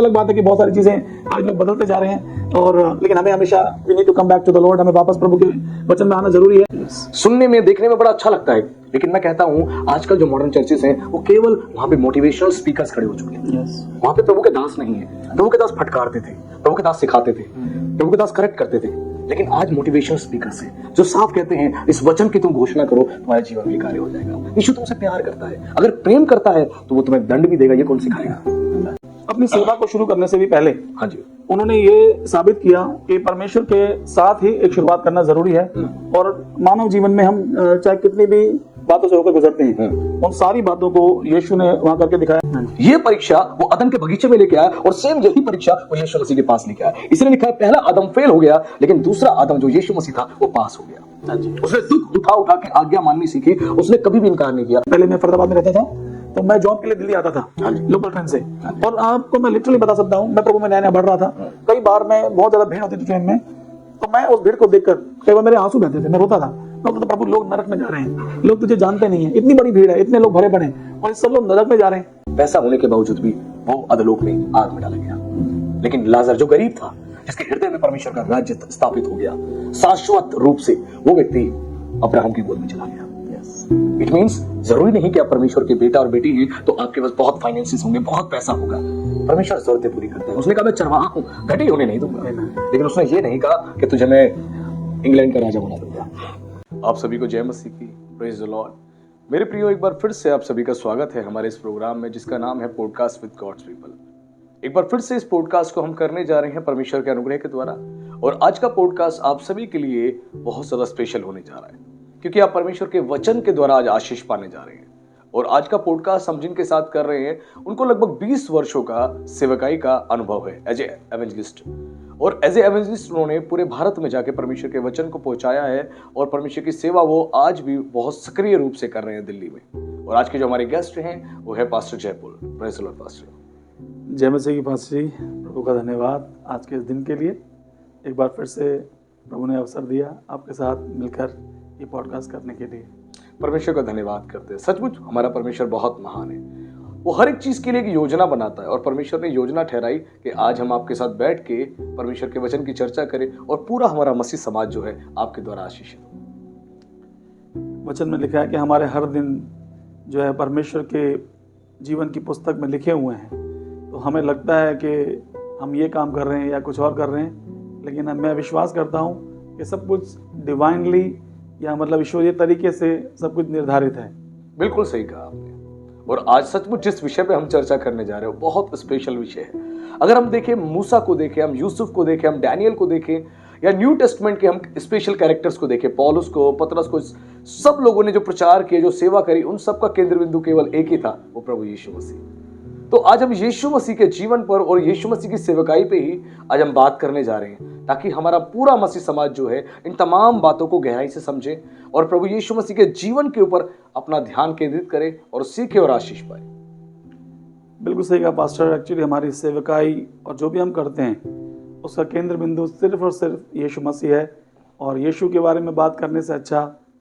अलग बात है कि बहुत सारी चीजें आज लोग बदलते जा रहे हैं, और लेकिन हमें हमेशा we need to come back to the Lord, हमें वापस प्रभु के वचन में आना जरूरी है। सुनने में देखने में बड़ा अच्छा लगता है, लेकिन मैं कहता हूँ आजकल जो मॉडर्न चर्चेस हैं वो केवल वहां पे मोटिवेशनल स्पीकर्स खड़े हो चुके हैं। वहां पे प्रभु के दास नहीं है। प्रभु के दास फटकारते थे, प्रभु के दास सिखाते थे, प्रभु के दास करेक्ट करते थे। लेकिन आज मोटिवेशनल स्पीकर्स हैं जो साफ कहते हैं इस वचन की तुम घोषणा करो, तुम्हारे जीवन में कार्य हो जाएगा। यीशु तुमसे प्यार करता है, अगर प्रेम करता है तो वो तुम्हें दंड भी देगा। ये कौन सिखाएगा? अपनी सेवा को शुरू करने से भी पहले हाँ जी, उन्होंने ये साबित किया कि परमेश्वर के साथ ही एक शुरुआत करना जरूरी है। और मानव जीवन में हम चाहे कितनी भी बातों से होकर गुजरते हैं, उन सारी बातों को यीशु ने वहां करके दिखाया। ये परीक्षा वो अदम के बगीचे में लेके आया, और सेम यही परीक्षा वो यीशु मसीह के पास लेके आया। इसने लिखा है पहला आदम फेल हो गया, लेकिन दूसरा आदम जो यीशु मसीह था वो पास हो गया। उसने दुख उठा के आज्ञा माननी सीखी, उसने कभी भी इनकार नहीं किया। पहले मैं फरीदाबाद में रहता था, तो मैं जॉब के लिए दिल्ली आता था लोकल ट्रेन से, और आपको मैं लिटरली बता सकता हूँ, मैं प्रभु में नया नया बढ़ रहा था। कई बार मैं बहुत ज्यादा भीड़ होती थी ट्रेन में, तो मैं उस भीड़ को देखकर कई बार मेरे आंसू बहते थे, मैं रोता था। मैं बोलता था प्रभु लोग नरक में जा रहे हैं, लोग तुझे जानते नहीं है, इतनी बड़ी भीड़ है, इतने लोग भरे पड़े हैं, और सब लोग नरक में जा रहे हैं। पैसा होने के बावजूद भी वो अधोलोक में आग में डाला गया। लेकिन लाजर जो गरीब था, जिसके हृदय में परमेश्वर का राज्य स्थापित हो गया, शाश्वत रूप से वो व्यक्ति अब्राहम की गोद में चला गया। इट मीन्स जरूरी नहीं कि आप परमेश्वर के बेटा और बेटी हैं तो आपके पास बहुत फाइनेंसेस होंगे, बहुत पैसा होगा। परमेश्वर जरूरतें पूरी करते हैं। उसने कहा मैं चरवाहा हूं, घटी होने नहीं दूंगा। लेकिन उसने ये नहीं कहा कि तुझे मैं इंग्लैंड का राजा बना दूंगा। आप सभी को जय मसीह की, प्रेज द लॉर्ड। मेरे प्रियो, एक बार फिर से आप सभी का स्वागत है हमारे इस प्रोग्राम में, जिसका नाम है पॉडकास्ट विद गॉड्स पीपल। एक बार फिर से इस पॉडकास्ट को हम करने जा रहे हैं परमेश्वर के अनुग्रह के द्वारा, और आज का पॉडकास्ट आप सभी के लिए बहुत ज्यादा स्पेशल होने जा रहा है, क्योंकि आप परमेश्वर के वचन के द्वारा आज आशीष पाने जा रहे हैं। और आज का पॉडकास्ट हम जिनके साथ कर रहे हैं उनको लगभग 20 वर्षों का सेवकाई का अनुभव है एज ए एवेंजलिस्ट। और एज ए एवेंजलिस्ट उन्होंने पूरे भारत में जाके परमेश्वर के वचन को पहुंचाया है, और परमेश्वर की सेवा वो आज भी बहुत सक्रिय रूप से कर रहे हैं दिल्ली में। और आज के जो हमारे गेस्ट हैं वो है pastor Jaipur. Praise the Lord pastor. जय मसीह की पास्टर जी, प्रभु का धन्यवाद आज के इस दिन के लिए। एक बार फिर से प्रभु ने अवसर दिया आपके साथ मिलकर ये पॉडकास्ट करने के लिए। परमेश्वर का धन्यवाद करते हैं। सचमुच हमारा परमेश्वर बहुत महान है। वो हर एक चीज के लिए एक योजना बनाता है, और परमेश्वर ने योजना ठहराई कि आज हम आपके साथ बैठ के परमेश्वर के वचन की चर्चा करें, और पूरा हमारा मसीह समाज जो है आपके द्वारा आशीषित हो। वचन में लिखा है कि हमारे हर दिन जो है परमेश्वर के जीवन की पुस्तक में लिखे हुए हैं। तो हमें लगता है कि हम ये काम कर रहे हैं या कुछ और कर रहे हैं, लेकिन मैं विश्वास करता हूँ कि सब कुछ डिवाइनली या मतलब ईश्वरीय तरीके से सब कुछ निर्धारित है। बिल्कुल सही कहा आपने। और आज सचमुच जिस विषय पे हम चर्चा करने जा रहे हो बहुत स्पेशल विषय है। अगर हम देखें मूसा को देखें, हम यूसुफ को देखें, हम डैनियल को देखें, या न्यू टेस्टमेंट के हम स्पेशल कैरेक्टर्स को देखें, पौलुस को, पतरस को, सब लोगों ने जो प्रचार किया, जो सेवा करी, उन सब का केंद्र बिंदु केवल एक ही था, वो प्रभु यीशु मसीह। तो आज हम यीशु मसीह के जीवन पर और यीशु मसीह की सेवकाई पे ही आज हम बात करने जा रहे हैं, ताकि हमारा पूरा मसीह समाज जो है इन तमाम बातों को गहराई से समझे और प्रभु यीशु मसीह के जीवन के ऊपर अपना ध्यान केंद्रित करे और सीखे और आशीष पाए। बिल्कुल सही कहा पास्टर। एक्चुअली हमारी सेवकाई और जो भी हम करते हैं उसका केंद्र बिंदु सिर्फ और सिर्फ यीशु मसीह है, और यीशु के बारे में बात करने से अच्छा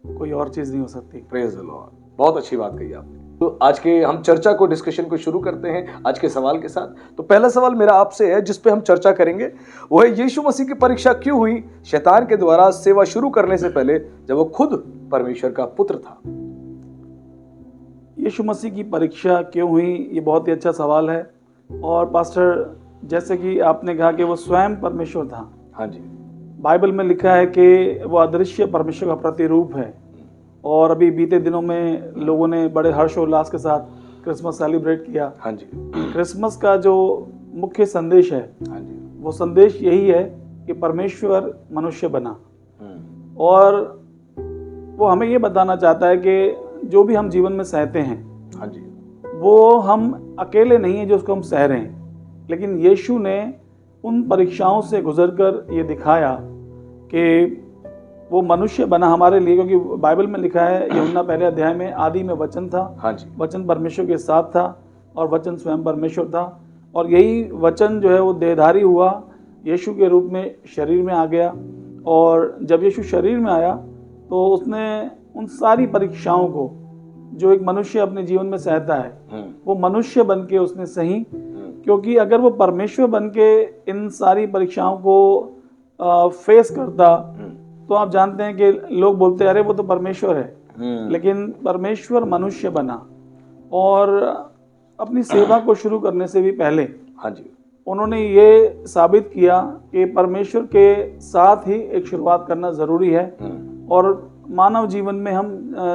कोई और चीज़ नहीं हो सकती। Praise the Lord. बहुत अच्छी बात कही आपने। तो आज के हम चर्चा को, डिस्कशन को शुरू करते हैं आज के सवाल के साथ। तो पहला सवाल मेरा आपसे है जिस पे हम चर्चा करेंगे, वो है यीशु मसीह की परीक्षा क्यों हुई शैतान के द्वारा सेवा शुरू करने से पहले, जब वो खुद परमेश्वर का पुत्र था। यीशु मसीह की परीक्षा क्यों हुई, ये बहुत ही अच्छा सवाल है। और पास्टर जैसे कि आपने कहा कि वो स्वयं परमेश्वर था। हाँ जी। बाइबल में लिखा है कि वो अदृश्य परमेश्वर का प्रतिरूप है। और अभी बीते दिनों में लोगों ने बड़े हर्षोल्लास के साथ क्रिसमस सेलिब्रेट किया। हाँ जी। क्रिसमस का जो मुख्य संदेश है, हाँ जी, वो संदेश यही है कि परमेश्वर मनुष्य बना, और वो हमें ये बताना चाहता है कि जो भी हम जीवन में सहते हैं, हाँ जी, वो हम अकेले नहीं है जो उसको हम सह रहे हैं, लेकिन यीशु ने उन परीक्षाओं से गुजरकर ये दिखाया कि वो मनुष्य बना हमारे लिए। क्योंकि बाइबल में लिखा है यूहन्ना पहले अध्याय में, आदि में वचन था। हाँ जी। वचन परमेश्वर के साथ था और वचन स्वयं परमेश्वर था, और यही वचन जो है वो देहधारी हुआ, यीशु के रूप में शरीर में आ गया। और जब यीशु शरीर में आया तो उसने उन सारी परीक्षाओं को जो एक मनुष्य अपने जीवन में सहता है, वो मनुष्य बन के उसने सही, क्योंकि अगर वो परमेश्वर बन के इन सारी परीक्षाओं को फेस करता, तो आप जानते हैं कि लोग बोलते हैं अरे वो तो परमेश्वर है, लेकिन परमेश्वर मनुष्य बना और अपनी सेवा को शुरू करने से भी पहले हाँ जी, उन्होंने ये साबित किया कि परमेश्वर के साथ ही एक शुरुआत करना ज़रूरी है। और मानव जीवन में हम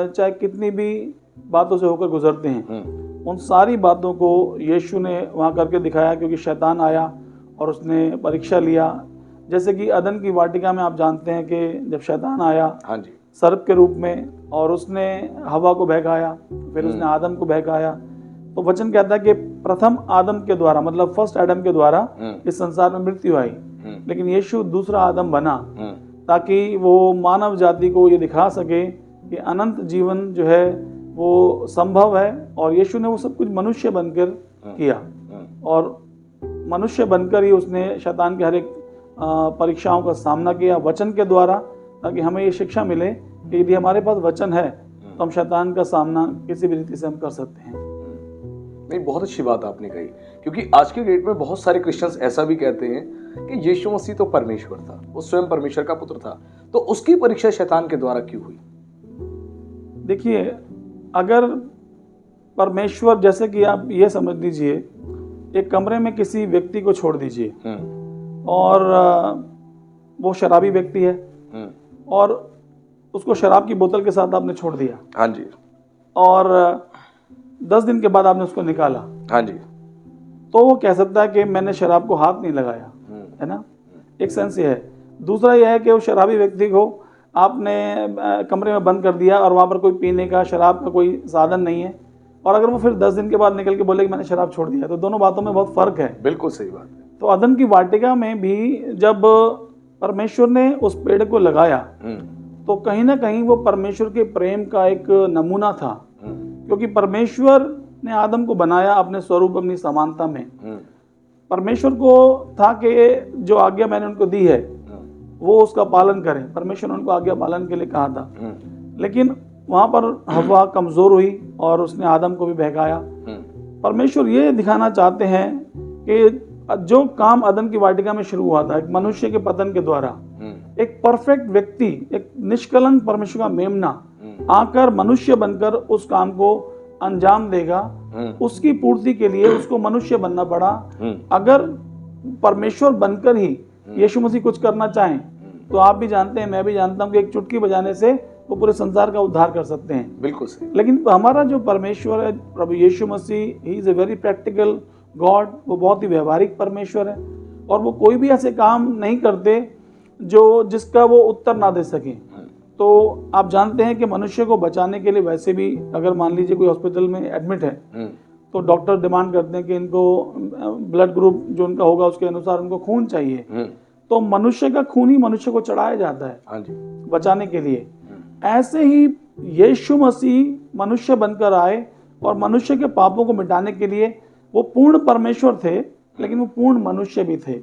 चाहे कितनी भी बातों से होकर गुजरते हैं, उन सारी बातों को यीशु ने वहाँ करके दिखाया, क्योंकि शैतान आया और उसने परीक्षा लिया। जैसे कि अदन की वाटिका में आप जानते हैं कि जब शैतान आया हाँ जी, सर्प के रूप में और उसने हवा को बहकाया, फिर उसने आदम को बहकाया, तो वचन कहता है कि प्रथम आदम के द्वारा, मतलब फर्स्ट आदम के द्वारा इस संसार में मृत्यु आई, लेकिन यीशु दूसरा आदम बना ताकि वो मानव जाति को ये दिखा सके कि अनंत जीवन जो है वो संभव है। और यीशु ने वो सब कुछ मनुष्य बनकर किया और मनुष्य बनकर ही उसने शैतान के हर एक परीक्षाओं का सामना किया वचन के द्वारा, ताकि हमें ये शिक्षा मिले कि यदि हमारे पास वचन है तो हम शैतान का सामना किसी भी रीति से हम कर सकते हैं। नहीं, बहुत अच्छी बात आपने कही, क्योंकि आज के डेट में बहुत सारे क्रिश्चियंस ऐसा भी कहते हैं कि यीशु मसीह तो परमेश्वर था, वो स्वयं परमेश्वर का पुत्र था, तो उसकी परीक्षा शैतान के द्वारा क्यों हुई? देखिए, अगर परमेश्वर, जैसे कि आप ये समझ लीजिए, एक कमरे में किसी व्यक्ति को छोड़ दीजिए और वो शराबी व्यक्ति है और उसको शराब की बोतल के साथ आपने छोड़ दिया, हाँ जी, और 10 दिन के बाद आपने उसको निकाला, हाँ जी, तो वो कह सकता है कि मैंने शराब को हाथ नहीं लगाया, है ना। एक सेंस ये है। दूसरा ये है कि उस शराबी व्यक्ति को आपने कमरे में बंद कर दिया और वहाँ पर कोई पीने का, शराब का कोई साधन नहीं है, और अगर वो फिर 10 दिन के बाद निकल के बोले कि मैंने शराब छोड़ दिया, तो दोनों बातों में बहुत फर्क है। बिल्कुल सही बात है। तो अदन की वाटिका में भी जब परमेश्वर ने उस पेड़ को लगाया तो कहीं ना कहीं वो परमेश्वर के प्रेम का एक नमूना था, क्योंकि परमेश्वर ने आदम को बनाया अपने स्वरूप, अपनी समानता में। परमेश्वर को था कि जो आज्ञा मैंने उनको दी है वो उसका पालन करें, परमेश्वर ने उनको आज्ञा पालन के लिए कहा था, लेकिन वहां पर हवा कमजोर हुई और उसने आदम को भी बहकाया। परमेश्वर ये दिखाना चाहते हैं कि जो काम अदन की वाटिका में शुरू हुआ था, एक मनुष्य के पतन के द्वारा, एक परफेक्ट व्यक्ति, एक निष्कलंक परमेश्वर का मेमना आकर मनुष्य बनकर उस काम को अंजाम देगा, उसकी पूर्ति के लिए उसको मनुष्य बनना पड़ा। अगर परमेश्वर बनकर ही यीशु मसीह कुछ करना चाहें तो आप भी जानते हैं, मैं भी जानता हूं कि एक चुटकी बजाने से वो पूरे संसार का उद्धार कर सकते हैं। बिल्कुल सही। लेकिन हमारा जो परमेश्वर है, प्रभु यीशु मसीह, he is a very practical God, वो बहुत ही व्यवहारिक परमेश्वर है और वो कोई भी ऐसे काम नहीं करते जो जिसका वो उत्तर ना दे सके। तो आप जानते हैं कि मनुष्य को बचाने के लिए वैसे भी अगर मान लीजिए कोई हॉस्पिटल में एडमिट है तो डॉक्टर डिमांड करते हैं कि इनको ब्लड ग्रुप जो उनका होगा उसके अनुसार उनको खून चाहिए, तो मनुष्य का खून ही मनुष्य को चढ़ाया जाता है, हाँ जी, बचाने के लिए। ऐसे ही यीशु मसीह मनुष्य बनकर आए और मनुष्य के पापों को मिटाने के लिए वो पूर्ण परमेश्वर थे लेकिन वो पूर्ण मनुष्य भी थे।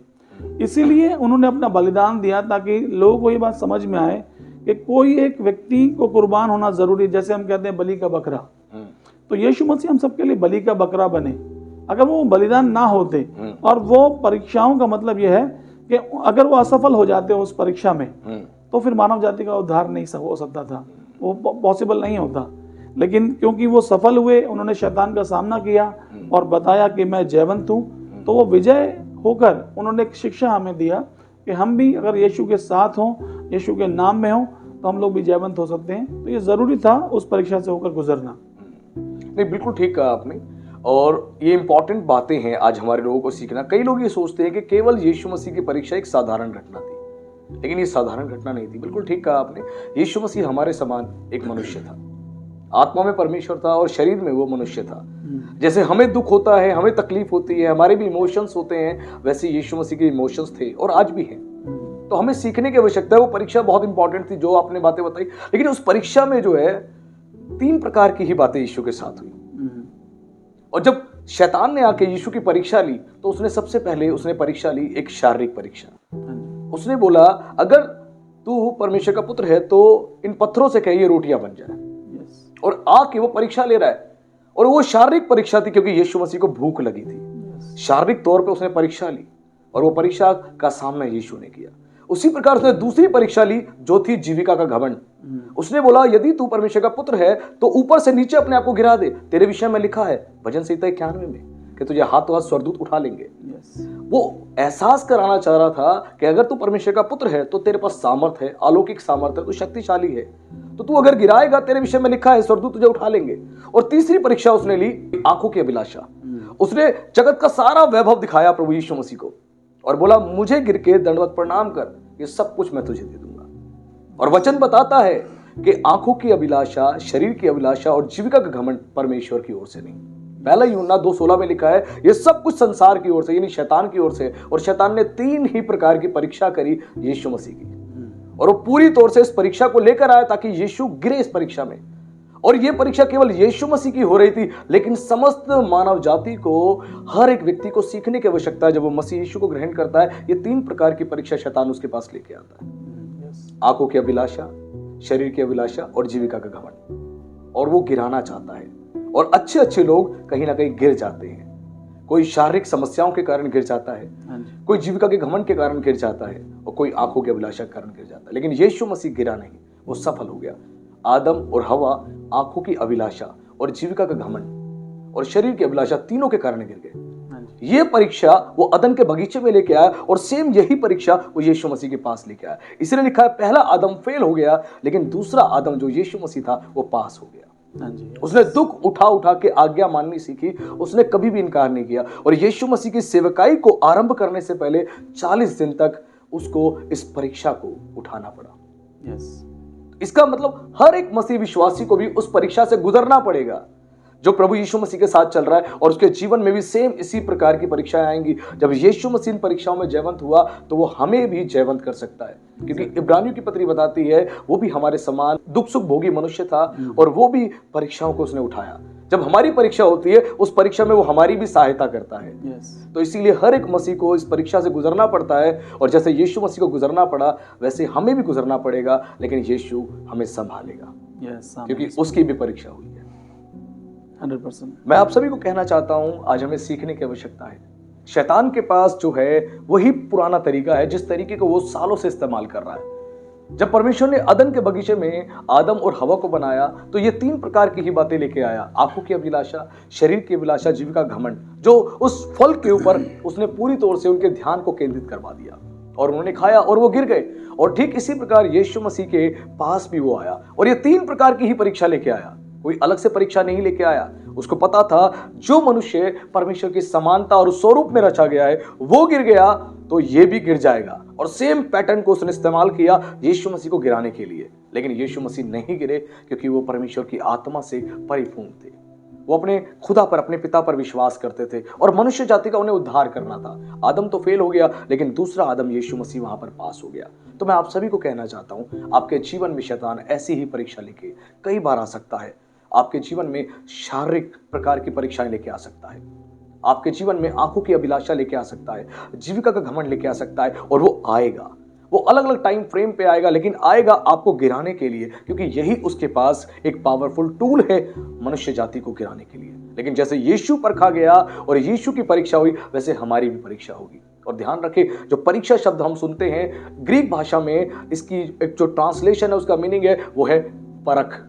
इसीलिए उन्होंने अपना बलिदान दिया ताकि लोगों को ये बात समझ में आए कि कोई एक व्यक्ति को कुर्बान होना जरूरी, जैसे हम कहते हैं बलि का बकरा। तो यीशु मसीह हम सबके लिए बलि का बकरा बने। अगर वो बलिदान ना होते, और वो परीक्षाओं का मतलब यह है कि अगर वो असफल हो जाते उस परीक्षा में तो फिर मानव जाति का उद्धार नहीं हो सकता था, वो पॉसिबल नहीं होता। लेकिन क्योंकि वो सफल हुए, उन्होंने शैतान का सामना किया और बताया कि मैं जयवंत हूँ, तो वो विजय होकर उन्होंने एक शिक्षा हमें दिया कि हम भी अगर यीशु के साथ हों, यीशु के नाम में हों, तो हम लोग भी जयवंत हो सकते हैं। तो ये जरूरी था उस परीक्षा से होकर गुजरना। नहीं, बिल्कुल ठीक कहा आपने, और ये इंपॉर्टेंट बातें हैं आज हमारे लोगों को सीखना। कई लोग ये सोचते हैं कि केवल यीशु मसीह की परीक्षा एक साधारण घटना थी, लेकिन ये साधारण घटना नहीं थी। बिल्कुल ठीक कहा आपने, यीशु मसीह हमारे समान एक मनुष्य था, आत्मा में परमेश्वर था और शरीर में वो मनुष्य था। जैसे हमें दुख होता है, हमें तकलीफ होती है, हमारे भी इमोशंस होते हैं, वैसे यीशु मसीह के इमोशंस थे और आज भी हैं। तो हमें सीखने की आवश्यकता है। वो परीक्षा बहुत इंपॉर्टेंट थी जो आपने बातें बताई, लेकिन उस परीक्षा में जो है 3 प्रकार की ही बातें यीशु के साथ हुई। और जब शैतान ने आके यीशु की परीक्षा ली तो उसने सबसे पहले उसने परीक्षा ली एक शारीरिक परीक्षा। उसने बोला अगर तू परमेश्वर का पुत्र है तो इन पत्थरों से कह ये रोटियां बन जाए। और आके वो परीक्षा ले रहा है, और वो शारीरिक परीक्षा थी क्योंकि यीशु मसीह को भूख लगी थी। शारीरिक तौर पे उसने परीक्षा ली और वो परीक्षा का सामना यीशु ने किया। उसी प्रकार उसने दूसरी परीक्षा ली जो थी जीविका का घमंड। उसने बोला यदि तू परमेश्वर का पुत्र है तो ऊपर से नीचे अपने आप को गिरा दे, तेरे विषय में लिखा है भजन संहिता 91 में कि तुझे हाथों हाथ स्वर्गदूत उठा लेंगे। वो एहसास कराना चाह रहा था कि अगर तू परमेश्वर का पुत्र है तो तेरे पास सामर्थ है, अलौकिक सामर्थ है, तू शक्तिशाली है, तो तू अगर गिराएगा तेरे विषय में लिखा है स्वर्गदूत तुझे उठा लेंगे। और तीसरी परीक्षा उसने ली आंखों की अभिलाषा। उसने जगत का सारा वैभव दिखाया प्रभु यीशु मसीह को और बोला मुझे गिर के दंडवत प्रणाम कर, ये सब कुछ मैं तुझे दे दूंगा। और वचन बताता है कि आंखों की अभिलाषा, शरीर की अभिलाषा और जीविका का घमंड परमेश्वर की ओर से नहीं। पहला यूहन्ना 2:16 में लिखा है ये सब कुछ संसार की ओर से यानी शैतान की ओर से। और शैतान ने 3 ही प्रकार की परीक्षा करी यीशु मसीह की और वो पूरी तौर से इस परीक्षा को लेकर आया ताकि यीशु गिरे इस परीक्षा में। और ये परीक्षा केवल यीशु मसीह की हो रही थी, लेकिन समस्त मानव जाति को, हर एक व्यक्ति को सीखने की आवश्यकता है। जब वो मसीह यीशु को ग्रहण करता है, ये 3 प्रकार की परीक्षा शैतान उसके पास लेके आता है। आंखों की अभिलाषा, शरीर की अभिलाषा और जीविका का घमंड। और वो गिराना चाहता है और अच्छे अच्छे लोग कहीं ना कहीं गिर जाते हैं। कोई शारीरिक समस्याओं के कारण गिर जाता है, कोई जीविका के घमंड के कारण गिर जाता है और कोई आंखों की अभिलाषा के कारण गिर जाता है। लेकिन यीशु मसीह गिरा नहीं, वो सफल हो गया। आदम और हवा आंखों की अभिलाषा और जीविका का घमंड और शरीर की अभिलाषा तीनों के कारण गिर गए। ये परीक्षा वो अदन के बगीचे में लेके आया और सेम यही परीक्षा वो यीशु मसीह के पास लेके आया। इसलिए लिखा है पहला आदम फेल हो गया, लेकिन दूसरा आदम जो यीशु मसीह था वो पास हो गया। उसने दुख उठा उठा के आज्ञा माननी सीखी, उसने कभी भी इनकार नहीं किया। और यीशु मसीह की सेवकाई को आरंभ करने से पहले 40 दिन तक उसको इस परीक्षा को उठाना पड़ा। इसका मतलब हर एक मसीह विश्वासी को भी उस परीक्षा से गुजरना पड़ेगा जो प्रभु यीशु मसीह के साथ चल रहा है। और उसके जीवन में भी सेम इसी प्रकार की परीक्षाएं आएंगी। जब यीशु मसीह इन परीक्षाओं में जयवंत हुआ तो वो हमें भी जयवंत कर सकता है, क्योंकि इब्रानियों की पत्री बताती है वो भी हमारे समान दुख सुख भोगी मनुष्य था और वो भी परीक्षाओं को उसने उठाया। जब हमारी परीक्षा होती है उस परीक्षा में वो हमारी भी सहायता करता है। तो इसीलिए हर एक मसीह को इस परीक्षा से गुजरना पड़ता है। और जैसे यीशु मसीह को गुजरना पड़ा वैसे हमें भी गुजरना पड़ेगा, लेकिन यीशु हमें संभालेगा क्योंकि उसकी भी परीक्षा हुई है। 100%। मैं आप सभी को कहना चाहता हूं आज हमें सीखने की आवश्यकता है। शैतान के पास जो है वही पुराना तरीका है जिस तरीके को वो सालों से इस्तेमाल कर रहा है। जब परमेश्वर ने अदन के बगीचे में आदम और हवा को बनाया तो ये 3 प्रकार की ही बातें लेके आया। आंखों की अभिलाषा, शरीर की अभिलाषा, जीविका घमंड, जो उस फल के ऊपर उसने पूरी तौर से उनके ध्यान को केंद्रित करवा दिया और उन्होंने खाया और वो गिर गए। और ठीक इसी प्रकार यीशु मसीह के पास भी वो आया और ये 3 प्रकार की ही परीक्षा लेके आया। कोई अलग से परीक्षा नहीं लेके आया। उसको पता था जो मनुष्य परमेश्वर की समानता और स्वरूप में रचा गया है वो गिर गया तो ये भी गिर जाएगा। और सेम पैटर्न को उसने इस्तेमाल किया यीशु मसीह को गिराने के लिए। लेकिन यीशु मसीह नहीं गिरे क्योंकि वो परमेश्वर की आत्मा से परिपूर्ण थे। वो अपने खुदा पर, अपने पिता पर विश्वास करते थे और मनुष्य जाति का उन्हें उद्धार करना था। आदम तो फेल हो गया, लेकिन दूसरा आदम यीशु मसीह वहां पर पास हो गया। तो मैं आप सभी को कहना चाहता हूं आपके जीवन में शैतान ऐसी ही परीक्षा लेके कई बार आ सकता है। आपके जीवन में शारीरिक प्रकार की परीक्षाएं लेके आ सकता है, आपके जीवन में आंखों की अभिलाषा लेके आ सकता है, जीविका का घमंड लेके आ सकता है। और वो आएगा, वो अलग अलग टाइम फ्रेम पे आएगा, लेकिन आएगा आपको गिराने के लिए, क्योंकि यही उसके पास एक पावरफुल टूल है मनुष्य जाति को गिराने के लिए। लेकिन जैसे यीशु परखा गया और यीशु की परीक्षा हुई वैसे हमारी भी परीक्षा होगी। और ध्यान रखें जो परीक्षा शब्द हम सुनते हैं ग्रीक भाषा में, इसकी एक जो ट्रांसलेशन है उसका मीनिंग है वो है परख,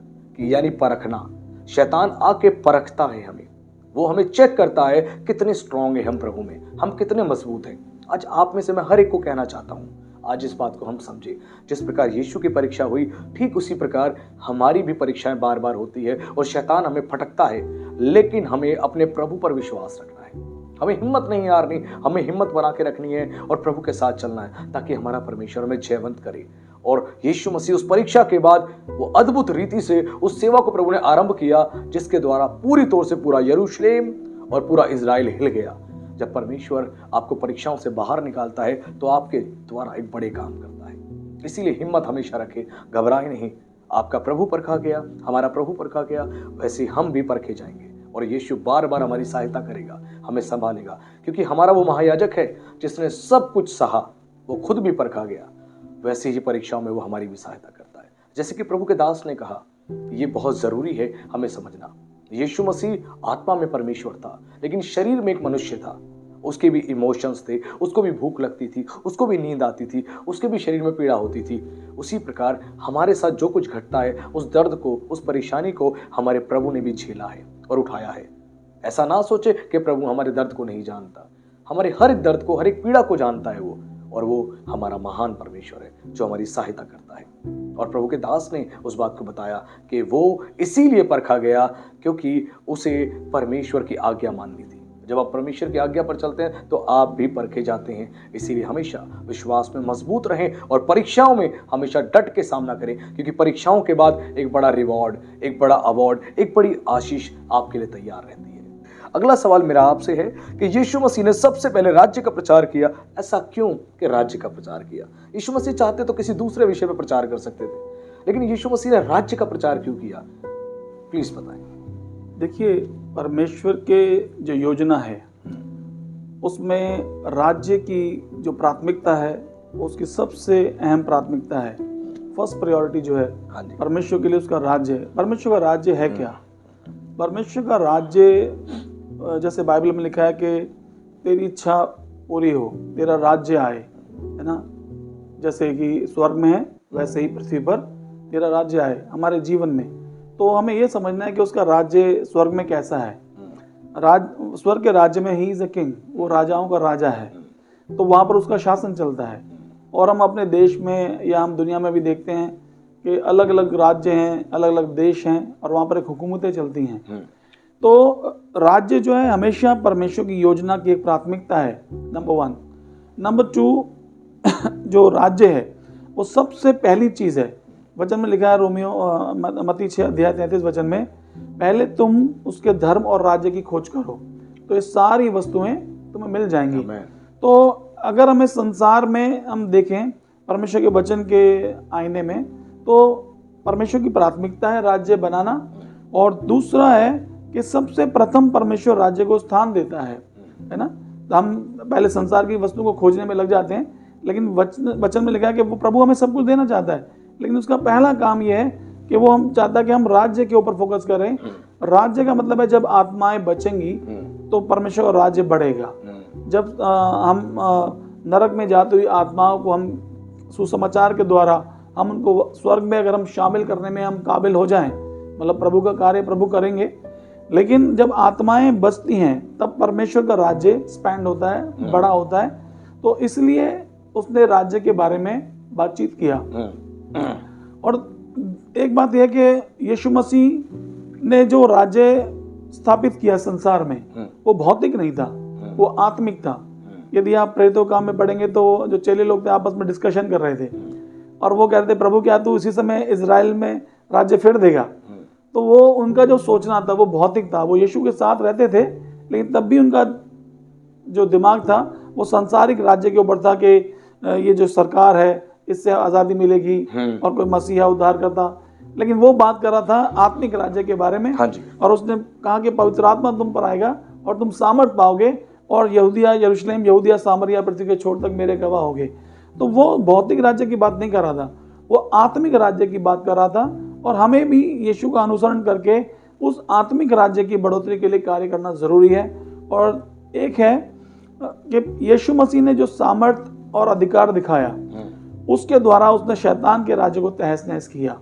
यानी परखना। शैतान आके परखता है हमें, वो हमें चेक करता है कितने स्ट्रांग है हम प्रभु में, हम कितने मजबूत हैं। आज आप में से मैं हर एक को कहना चाहता हूं आज इस बात को हम समझे। जिस प्रकार यीशु की परीक्षा हुई ठीक उसी प्रकार हमारी भी परीक्षाएं बार बार होती है और शैतान हमें फटकता है, लेकिन हमें अपने प्रभु पर विश्वास रखना है। हमें हिम्मत नहीं हारनी, हमें हिम्मत बना के रखनी है और प्रभु के साथ चलना है ताकि हमारा परमेश्वर हमें जयवंत करे। और यीशु मसीह उस परीक्षा के बाद वो अद्भुत रीति से उस सेवा को प्रभु ने आरंभ किया जिसके द्वारा पूरी तौर से पूरा यरूशलेम और पूरा इजराइल हिल गया। जब परमेश्वर आपको परीक्षाओं से बाहर निकालता है तो आपके द्वारा एक बड़े काम करता है। इसीलिए हिम्मत हमेशा रखें, घबराए नहीं। आपका प्रभु परखा गया, हमारा प्रभु परखा गया, वैसे हम भी परखे जाएंगे और यीशु बार बार हमारी सहायता करेगा, हमें संभालेगा, क्योंकि हमारा वो महायाजक है जिसने सब कुछ सहा, वो खुद भी परखा गया। वैसे ही परीक्षाओं में वो हमारी भी सहायता करता है। जैसे कि प्रभु के दास ने कहा, ये बहुत जरूरी है हमें समझना। यीशु मसीह आत्मा में परमेश्वर था लेकिन शरीर में एक मनुष्य था। उसके भी इमोशंस थे, उसको भी भूख लगती थी, उसको भी नींद आती थी, उसके भी शरीर में पीड़ा होती थी। उसी प्रकार हमारे साथ जो कुछ घटता है, उस दर्द को, उस परेशानी को हमारे प्रभु ने भी झेला है और उठाया है। ऐसा ना सोचे कि प्रभु हमारे दर्द को नहीं जानता। हमारे हर एक दर्द को, हर एक पीड़ा को जानता है वो, और वो हमारा महान परमेश्वर है जो हमारी सहायता करता है। और प्रभु के दास ने उस बात को बताया कि वो इसीलिए परखा गया क्योंकि उसे परमेश्वर की आज्ञा माननी थी। जब आप परमेश्वर की आज्ञा पर चलते हैं तो आप भी परखे जाते हैं। इसीलिए हमेशा विश्वास में मजबूत रहें और परीक्षाओं में हमेशा डट के सामना करें, क्योंकि परीक्षाओं के बाद एक बड़ा रिवॉर्ड, एक बड़ा अवार्ड, एक बड़ी आशीष आपके लिए तैयार रहती है। अगला सवाल मेरा आपसे है कि यीशु मसीह ने सबसे पहले राज्य का प्रचार किया। ऐसा क्यों कि राज्य का प्रचार किया? यीशु मसीह चाहते तो किसी दूसरे विषय पर प्रचार कर सकते थे, लेकिन यीशु मसीह ने राज्य का प्रचार क्यों किया? प्लीज बताएं। देखिए, परमेश्वर के जो योजना है उसमें राज्य की जो प्राथमिकता है, उसकी सबसे अहम प्राथमिकता है, फर्स्ट प्रायोरिटी जो है परमेश्वर के लिए उसका राज्य है। परमेश्वर का राज्य है क्या? परमेश्वर का राज्य जैसे बाइबल में लिखा है कि तेरी इच्छा पूरी हो, तेरा राज्य आए, है ना। जैसे कि स्वर्ग में है वैसे ही पृथ्वी पर तेरा राज्य आए हमारे जीवन में। तो हमें यह समझना है कि उसका राज्य स्वर्ग में कैसा है। स्वर्ग के राज्य में ही इज अ किंग, वो राजाओं का राजा है, तो वहाँ पर उसका शासन चलता है। और हम अपने देश में या हम दुनिया में भी देखते हैं कि अलग अलग राज्य हैं, अलग अलग देश हैं, और वहाँ पर एक हुकूमतें चलती हैं। तो राज्य जो है हमेशा परमेश्वर की योजना की एक प्राथमिकता है, नंबर 1। नंबर 2, जो राज्य है वो सबसे पहली चीज़ है। वचन में लिखा है रोमियो मत्ती 6:33 में, पहले तुम उसके धर्म और राज्य की खोज करो तो ये सारी वस्तुएं तुम्हें मिल जाएंगी। तो अगर हमें संसार में हम देखें परमेश्वर के वचन के आईने में, तो परमेश्वर की प्राथमिकता है राज्य बनाना, और दूसरा है कि सबसे प्रथम परमेश्वर राज्य को स्थान देता है ना। तो हम पहले संसार की वस्तु को खोजने में लग जाते हैं, लेकिन वचन में लिखा है कि वो प्रभु हमें सब कुछ देना चाहता है, लेकिन उसका पहला काम यह है कि वो हम चाहता है कि हम राज्य के ऊपर फोकस करें। राज्य का मतलब है जब आत्माएं बचेंगी तो परमेश्वर का राज्य बढ़ेगा। जब हम नरक में जाती हुई आत्माओं को हम सुसमाचार के द्वारा हम उनको स्वर्ग में अगर हम शामिल करने में हम काबिल हो जाएं, मतलब प्रभु का कार्य प्रभु करेंगे। लेकिन जब आत्माएं बचती हैं तब परमेश्वर का राज्य एक्सपैंड होता है, बड़ा होता है। तो इसलिए उसने राज्य के बारे में बातचीत किया। और एक बात यह कि यीशु मसीह ने जो राज्य स्थापित किया संसार में, वो भौतिक नहीं था, वो आत्मिक था। यदि आप प्रेरितों काम में पढ़ेंगे तो जो चेले लोग थे आपस में डिस्कशन कर रहे थे, और वो कह रहे थे प्रभु क्या तू इसी समय इजराइल में राज्य फेर देगा? तो वो उनका जो सोचना था वो भौतिक था। वो यीशु के साथ रहते थे, लेकिन तब भी उनका जो दिमाग था वो सांसारिक राज्य के ऊपर था कि ये जो सरकार है इससे आज़ादी मिलेगी और कोई मसीहा उद्धार करता। लेकिन वो बात कर रहा था आत्मिक राज्य के बारे में। और उसने कहा कि पवित्र आत्मा तुम पर आएगा और तुम सामर्थ पाओगे, और यहूदिया, यरूशलेम, यहूदिया, सामरिया, पृथ्वी के छोर तक मेरे गवाह होगे। तो वो भौतिक राज्य की बात नहीं कर रहा था, वो आत्मिक राज्य की बात कर रहा था। और हमें भी यीशु का अनुसरण करके उस आत्मिक राज्य की बढ़ोतरी के लिए कार्य करना जरूरी है। और एक है कि यीशु मसीह ने जो सामर्थ और अधिकार दिखाया उसके द्वारा उसने शैतान के राज्य को तहस नहस किया।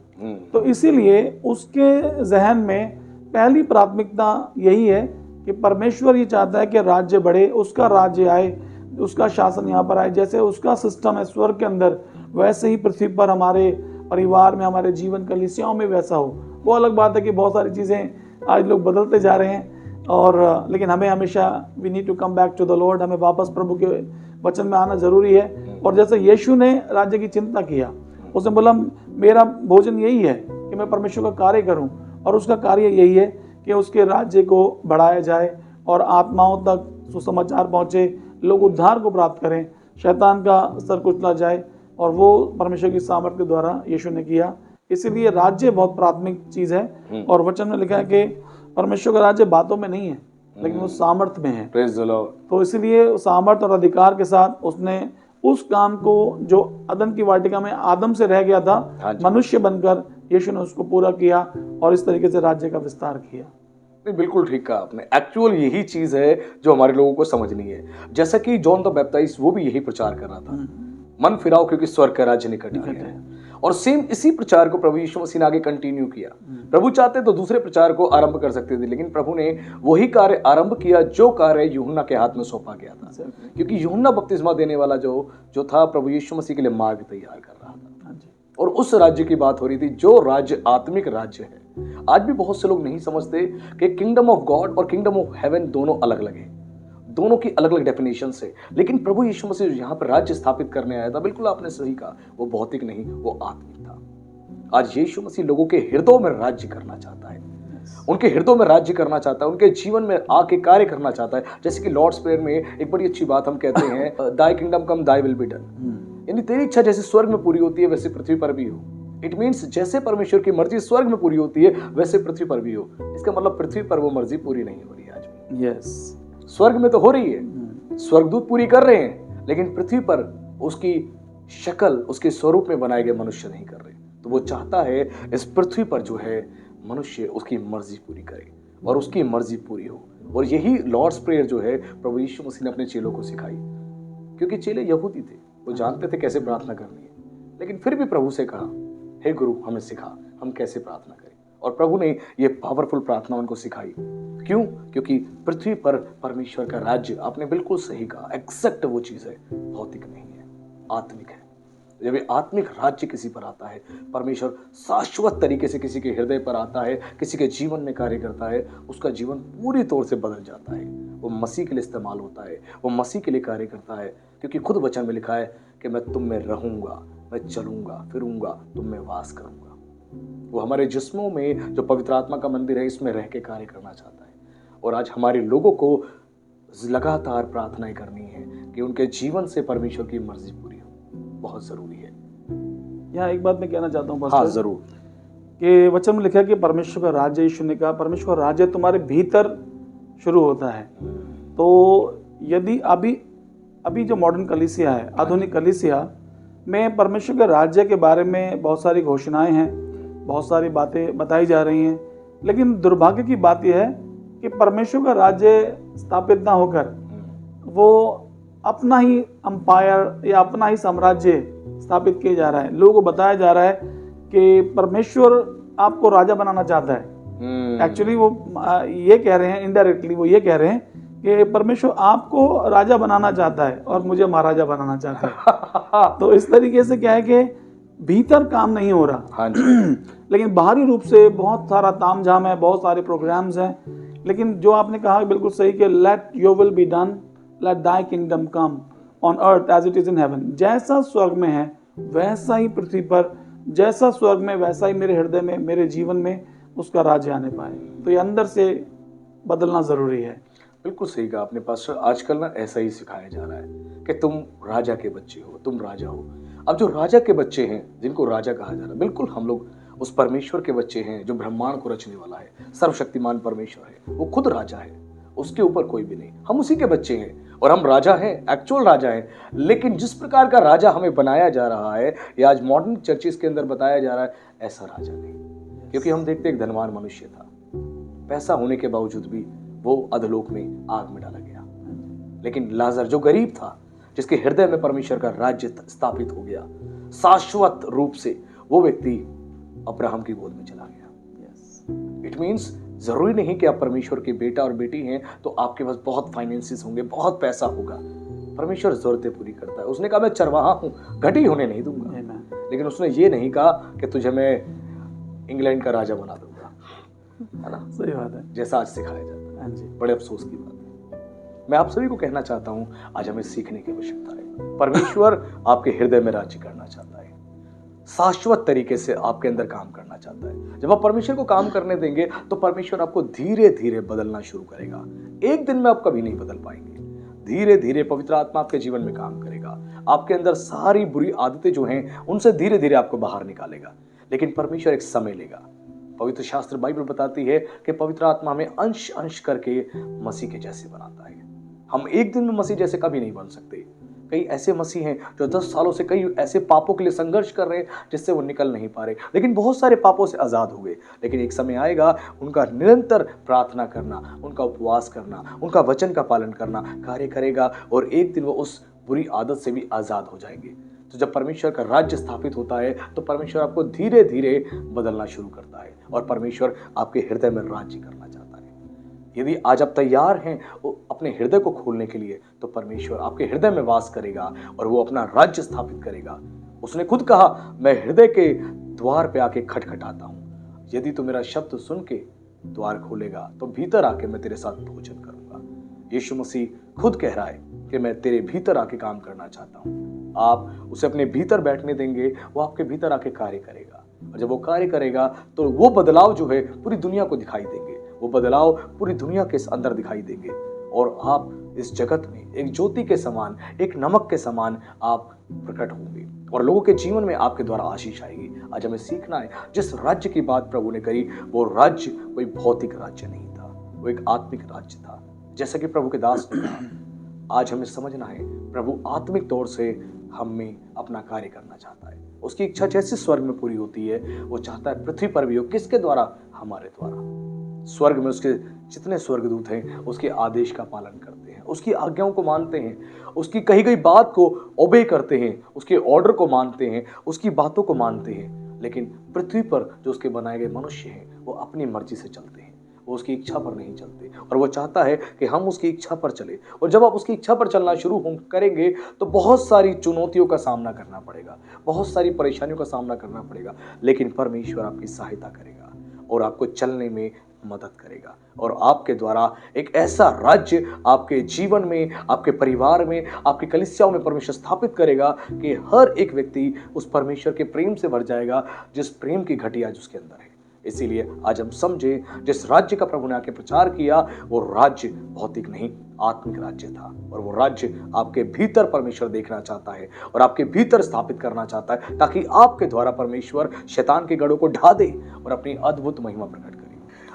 तो इसीलिए उसके जहन में पहली प्राथमिकता यही है कि परमेश्वर ये चाहता है कि राज्य बढ़े, उसका राज्य आए, उसका शासन यहाँ पर आए। जैसे उसका सिस्टम है स्वर्ग के अंदर, वैसे ही पृथ्वी पर हमारे परिवार में, हमारे जीवन कलीसियाओं में वैसा हो। वो अलग बात है कि बहुत सारी चीज़ें आज लोग बदलते जा रहे हैं, और लेकिन हमें हमेशा we need to come back to the Lord, हमें वापस प्रभु के वचन में आना जरूरी है। और जैसे यीशु ने राज्य की चिंता किया, उसने बोला मेरा भोजन यही है कि मैं परमेश्वर का कार्य करूं, और उसका कार्य यही है कि उसके राज्य को बढ़ाया जाए और आत्माओं तक सुसमाचार पहुंचे, लोग उद्धार को प्राप्त करें, शैतान का सर कुचला जाए। और वो परमेश्वर की सामर्थ के द्वारा यीशु ने किया। इसीलिए राज्य बहुत प्राथमिक चीज है। और वचन में लिखा है कि परमेश्वर का राज्य बातों में नहीं है, लेकिन वो सामर्थ में है। तो इसलिए सामर्थ और अधिकार के साथ उसने उस काम को जो अदन की वाटिका में आदम से रह गया था, मनुष्य बनकर यीशु ने उसको पूरा किया और इस तरीके से राज्य का विस्तार किया। नहीं, बिल्कुल ठीक कहा आपने। एक्चुअल यही चीज है जो हमारे लोगों को समझनी है। जैसा कि जॉन द बैप्टाइस्ट वो भी यही प्रचार कर रहा था, मन फिराओ क्योंकि स्वर्ग का राज्य निकट आ गया है। और सेम इसी प्रचार को प्रभु यीशु मसीह ने आगे कंटिन्यू किया। प्रभु चाहते तो दूसरे प्रचार को आरंभ कर सकते थे, लेकिन प्रभु ने वही कार्य आरंभ किया जो कार्य यूहन्ना के हाथ में सौंपा गया था। क्योंकि यूहन्ना बपतिस्मा देने वाला जो था, प्रभु यीशु मसीह के लिए मार्ग तैयार कर रहा था। और उस राज्य की बात हो रही थी जो राज्य आत्मिक राज्य है। आज भी बहुत से लोग नहीं समझते कि किंगडम ऑफ गॉड और किंगडम ऑफ हेवन दोनों अलग अलग है, दोनों की अलग अलग डेफिनेशन है। लेकिन प्रभु यीशु मसीह यहाँ पर राज्य स्थापित करने आया था, बिल्कुल आपने सही कहा, वो भौतिक नहीं, वो आत्मिक था। आज यीशु मसीह लोगों के हृदयों में राज्य करना चाहता है, उनके हृदयों में राज्य करना चाहता है, उनके जीवन में आके कार्य करना चाहता है। जैसे कि लॉर्ड्स प्रेयर में एक बड़ी अच्छी बात हम कहते हैं, दाई kingdom come thy will be done, यानी तेरी इच्छा जैसे स्वर्ग में पूरी होती है वैसे पृथ्वी पर भी हो। इट मीन्स जैसे परमेश्वर की मर्जी स्वर्ग में पूरी होती है वैसे पृथ्वी पर भी हो। इसका मतलब पृथ्वी पर वो मर्जी पूरी नहीं हो रही है आज भी। यस, स्वर्ग में तो हो रही है, स्वर्गदूत पूरी कर रहे हैं, लेकिन पृथ्वी पर उसकी शक्ल, उसके स्वरूप में बनाए गए मनुष्य नहीं कर रहे। तो वो चाहता है इस पृथ्वी पर जो है मनुष्य उसकी मर्जी पूरी करे और उसकी मर्जी पूरी हो। और यही लॉर्ड्स प्रेयर जो है प्रभु यीशु मसीह ने अपने चेलों को सिखाई, क्योंकि चेले यहूदी थे, वो जानते थे कैसे प्रार्थना करनी है, लेकिन फिर भी प्रभु से कहा, हे गुरु हमें सिखा हम कैसे प्रार्थना करें। और प्रभु ने ये पावरफुल प्रार्थना उनको सिखाई। क्यों? क्योंकि पृथ्वी पर परमेश्वर का राज्य, आपने बिल्कुल सही कहा, एग्जैक्ट वो चीज है, भौतिक नहीं है, आत्मिक है। जब ये आत्मिक राज्य किसी पर आता है, परमेश्वर शाश्वत तरीके से किसी के हृदय पर आता है, किसी के जीवन में कार्य करता है, उसका जीवन पूरी तौर से बदल जाता है। वो मसीह के लिए इस्तेमाल होता है, वो मसीह के लिए कार्य करता है, क्योंकि खुद वचन में लिखा है कि मैं तुम में रहूंगा, मैं चलूंगा फिरूंगा, तुम में वास करूंगा। वो हमारे जिस्मों में जो पवित्र आत्मा का मंदिर है, इसमें रह के कार्य करना चाहता है। और आज हमारे लोगों को लगातार प्रार्थनाएं करनी है कि उनके जीवन से परमेश्वर की मर्जी पूरी हो, बहुत जरूरी है। यहाँ एक बात मैं कहना चाहता हूँ हाँ जरूर, कि वचन में लिखा है कि परमेश्वर का राज्य, यीशु ने कहा परमेश्वर का राज्य तुम्हारे भीतर शुरू होता है। तो यदि अभी जो मॉडर्न कलीसिया है, आधुनिक कलीसिया में परमेश्वर के राज्य के बारे में बहुत सारी घोषणाएं हैं, बहुत सारी बातें बताई जा रही हैं, लेकिन दुर्भाग्य की बात यह है कि परमेश्वर का राज्य स्थापित ना होकर वो अपना ही अंपायर या अपना ही साम्राज्य स्थापित किया जा रहा है। लोगों को बताया जा रहा है कि परमेश्वर आपको राजा बनाना चाहता है। एक्चुअली वो ये कह रहे हैं, इनडायरेक्टली वो ये कह रहे हैं कि परमेश्वर आपको राजा बनाना चाहता है और मुझे महाराजा बनाना चाहता है। तो इस तरीके से क्या है कि भीतर काम नहीं हो रहा। हाँ जी। लेकिन बाहरी रूप से बहुत सारा तामझाम है, बहुत सारे प्रोग्राम्स हैं, लेकिन जो आपने कहा बिल्कुल सही कि let your will be done, let thy kingdom come on earth as it is in heaven. जैसा स्वर्ग में है वैसा ही पृथ्वी पर, जैसा स्वर्ग में वैसा ही मेरे हृदय में, मेरे जीवन में उसका राज्य आने पाए। तो ये अंदर से बदलना जरूरी है। बिल्कुल सही कहा आपने पास्टर। आजकल ना ऐसा ही सिखाया जा रहा है कि तुम राजा के बच्चे हो, तुम राजा हो। अब जो राजा के बच्चे हैं, जिनको राजा कहा जा रहा है, बिल्कुल हम लोग उस परमेश्वर के बच्चे हैं जो ब्रह्मांड को रचने वाला है, सर्वशक्तिमान परमेश्वर है, वो खुद राजा है, उसके ऊपर कोई भी नहीं। हम उसी के बच्चे हैं और हम राजा हैं, एक्चुअल राजा हैं। लेकिन जिस प्रकार का राजा हमें बनाया जा रहा है या आज मॉडर्न चर्चेस के अंदर बताया जा रहा है, ऐसा राजा नहीं। क्योंकि हम देखते एक धनवान मनुष्य था, पैसा होने के बावजूद भी वो अधलोक में आग में डाला गया। लेकिन लाजर जो गरीब था, जिसके हृदय में परमेश्वर का राज्य स्थापित हो गया, शाश्वत रूप से वो व्यक्ति अब्राहम की गोद में चला गया। इट मीन्स जरूरी नहीं कि आप परमेश्वर के बेटा और बेटी हैं तो आपके पास बहुत फाइनेंसिस होंगे, बहुत पैसा होगा। परमेश्वर जरूरतें पूरी करता है। उसने कहा मैं चरवाहा हूं, घटी होने नहीं दूंगा। लेकिन उसने ये नहीं कहा कि तुझे मैं इंग्लैंड का राजा बना दूंगा, है ना? सही बात है, जैसा आज सिखाया जाता है। हाँ जी। बड़े अफसोस की बात है। मैं आप सभी को कहना चाहता हूं, आज हमें सीखने की आवश्यकता है। परमेश्वर आपके हृदय में राज्य करना चाहता है, शाश्वत तरीके से आपके अंदर काम करना चाहता है। जब आप परमेश्वर को काम करने देंगे तो परमेश्वर आपको धीरे धीरे बदलना शुरू करेगा। एक दिन में आप कभी नहीं बदल पाएंगे। धीरे धीरे पवित्र आत्मा आपके जीवन में काम करेगा, आपके अंदर सारी बुरी आदतें जो हैं उनसे धीरे धीरे आपको बाहर निकालेगा। लेकिन परमेश्वर एक समय लेगा। पवित्र शास्त्र बाइबल बताती है कि पवित्र आत्मा हमें अंश अंश करके मसीह के जैसे बनाता है। हम एक दिन में मसीह जैसे कभी नहीं बन सकते, कई ऐसे मसीह हैं जो 10 सालों से कई ऐसे पापों के लिए संघर्ष कर रहे हैं जिससे वो निकल नहीं पा रहे, लेकिन बहुत सारे पापों से आज़ाद हो गए। लेकिन एक समय आएगा उनका निरंतर प्रार्थना करना, उनका उपवास करना, उनका वचन का पालन करना कार्य करेगा और एक दिन वो उस बुरी आदत से भी आज़ाद हो जाएंगे। तो जब परमेश्वर का राज्य स्थापित होता है तो परमेश्वर आपको धीरे धीरे बदलना शुरू करता है और परमेश्वर आपके हृदय में राज्य करना चाहता है। यदि आज आप तैयार हैं अपने हृदय को खोलने के लिए, तो परमेश्वर आपके हृदय में वास करेगा और वो अपना राज्य स्थापित करेगा। उसने खुद कहा, मैं हृदय के द्वार पे आके खटखटाता हूँ, यदि तू मेरा शब्द सुन के द्वार खोलेगा तो भीतर आके मैं तेरे साथ भोजन करूंगा। यीशु मसीह खुद कह रहा है कि मैं तेरे भीतर आके काम करना चाहता हूँ। आप उसे अपने भीतर बैठने देंगे, वो आपके भीतर आके कार्य करेगा और जब वो कार्य करेगा तो वो बदलाव जो है पूरी दुनिया को दिखाई देंगे, वो बदलाव पूरी दुनिया के अंदर दिखाई देंगे और आप इस जगत में एक ज्योति के समान, एक नमक के समान आप प्रकट होंगे और लोगों के जीवन में आपके द्वारा आशीष आएगी। आज हमें सीखना है, जिस राज्य की बात प्रभु ने करी वो राज्य कोई भौतिक राज्य नहीं था, वो एक आत्मिक राज्य था। जैसा कि प्रभु के दास ने कहा, आज हमें समझना है प्रभु आत्मिक तौर से हम में अपना कार्य करना चाहता है। उसकी इच्छा जैसे स्वर्ग में पूरी होती है, वो चाहता है पृथ्वी पर भी हो। किसके द्वारा? हमारे द्वारा। स्वर्ग में उसके जितने स्वर्गदूत हैं उसके आदेश का पालन करते हैं, उसकी आज्ञाओं को मानते हैं, उसकी कही गई बात को ओबे करते हैं, उसके ऑर्डर को मानते हैं, उसकी बातों को मानते हैं। लेकिन पृथ्वी पर जो उसके बनाए गए मनुष्य हैं वो अपनी मर्जी से चलते हैं, वो उसकी इच्छा पर नहीं चलते और वो चाहता है कि हम उसकी इच्छा पर चले। और जब आप उसकी इच्छा पर चलना शुरू करेंगे तो बहुत सारी चुनौतियों का सामना करना पड़ेगा, बहुत सारी परेशानियों का सामना करना पड़ेगा, लेकिन परमेश्वर आपकी सहायता करेगा और आपको चलने में मदद करेगा और आपके द्वारा एक ऐसा राज्य आपके जीवन में, आपके परिवार में, आपकी कलीसियाओं में परमेश्वर स्थापित करेगा कि हर एक व्यक्ति उस परमेश्वर के प्रेम से भर जाएगा, जिस प्रेम की घटी आज उसके अंदर है। इसीलिए आज हम समझें, जिस राज्य का प्रभु ने आके प्रचार किया वो राज्य भौतिक नहीं, आत्मिक राज्य था और वो राज्य आपके भीतर परमेश्वर देखना चाहता है और आपके भीतर स्थापित करना चाहता है, ताकि आपके द्वारा परमेश्वर शैतान के गढ़ों को ढा दे और अपनी अद्भुत महिमा प्रकट करे।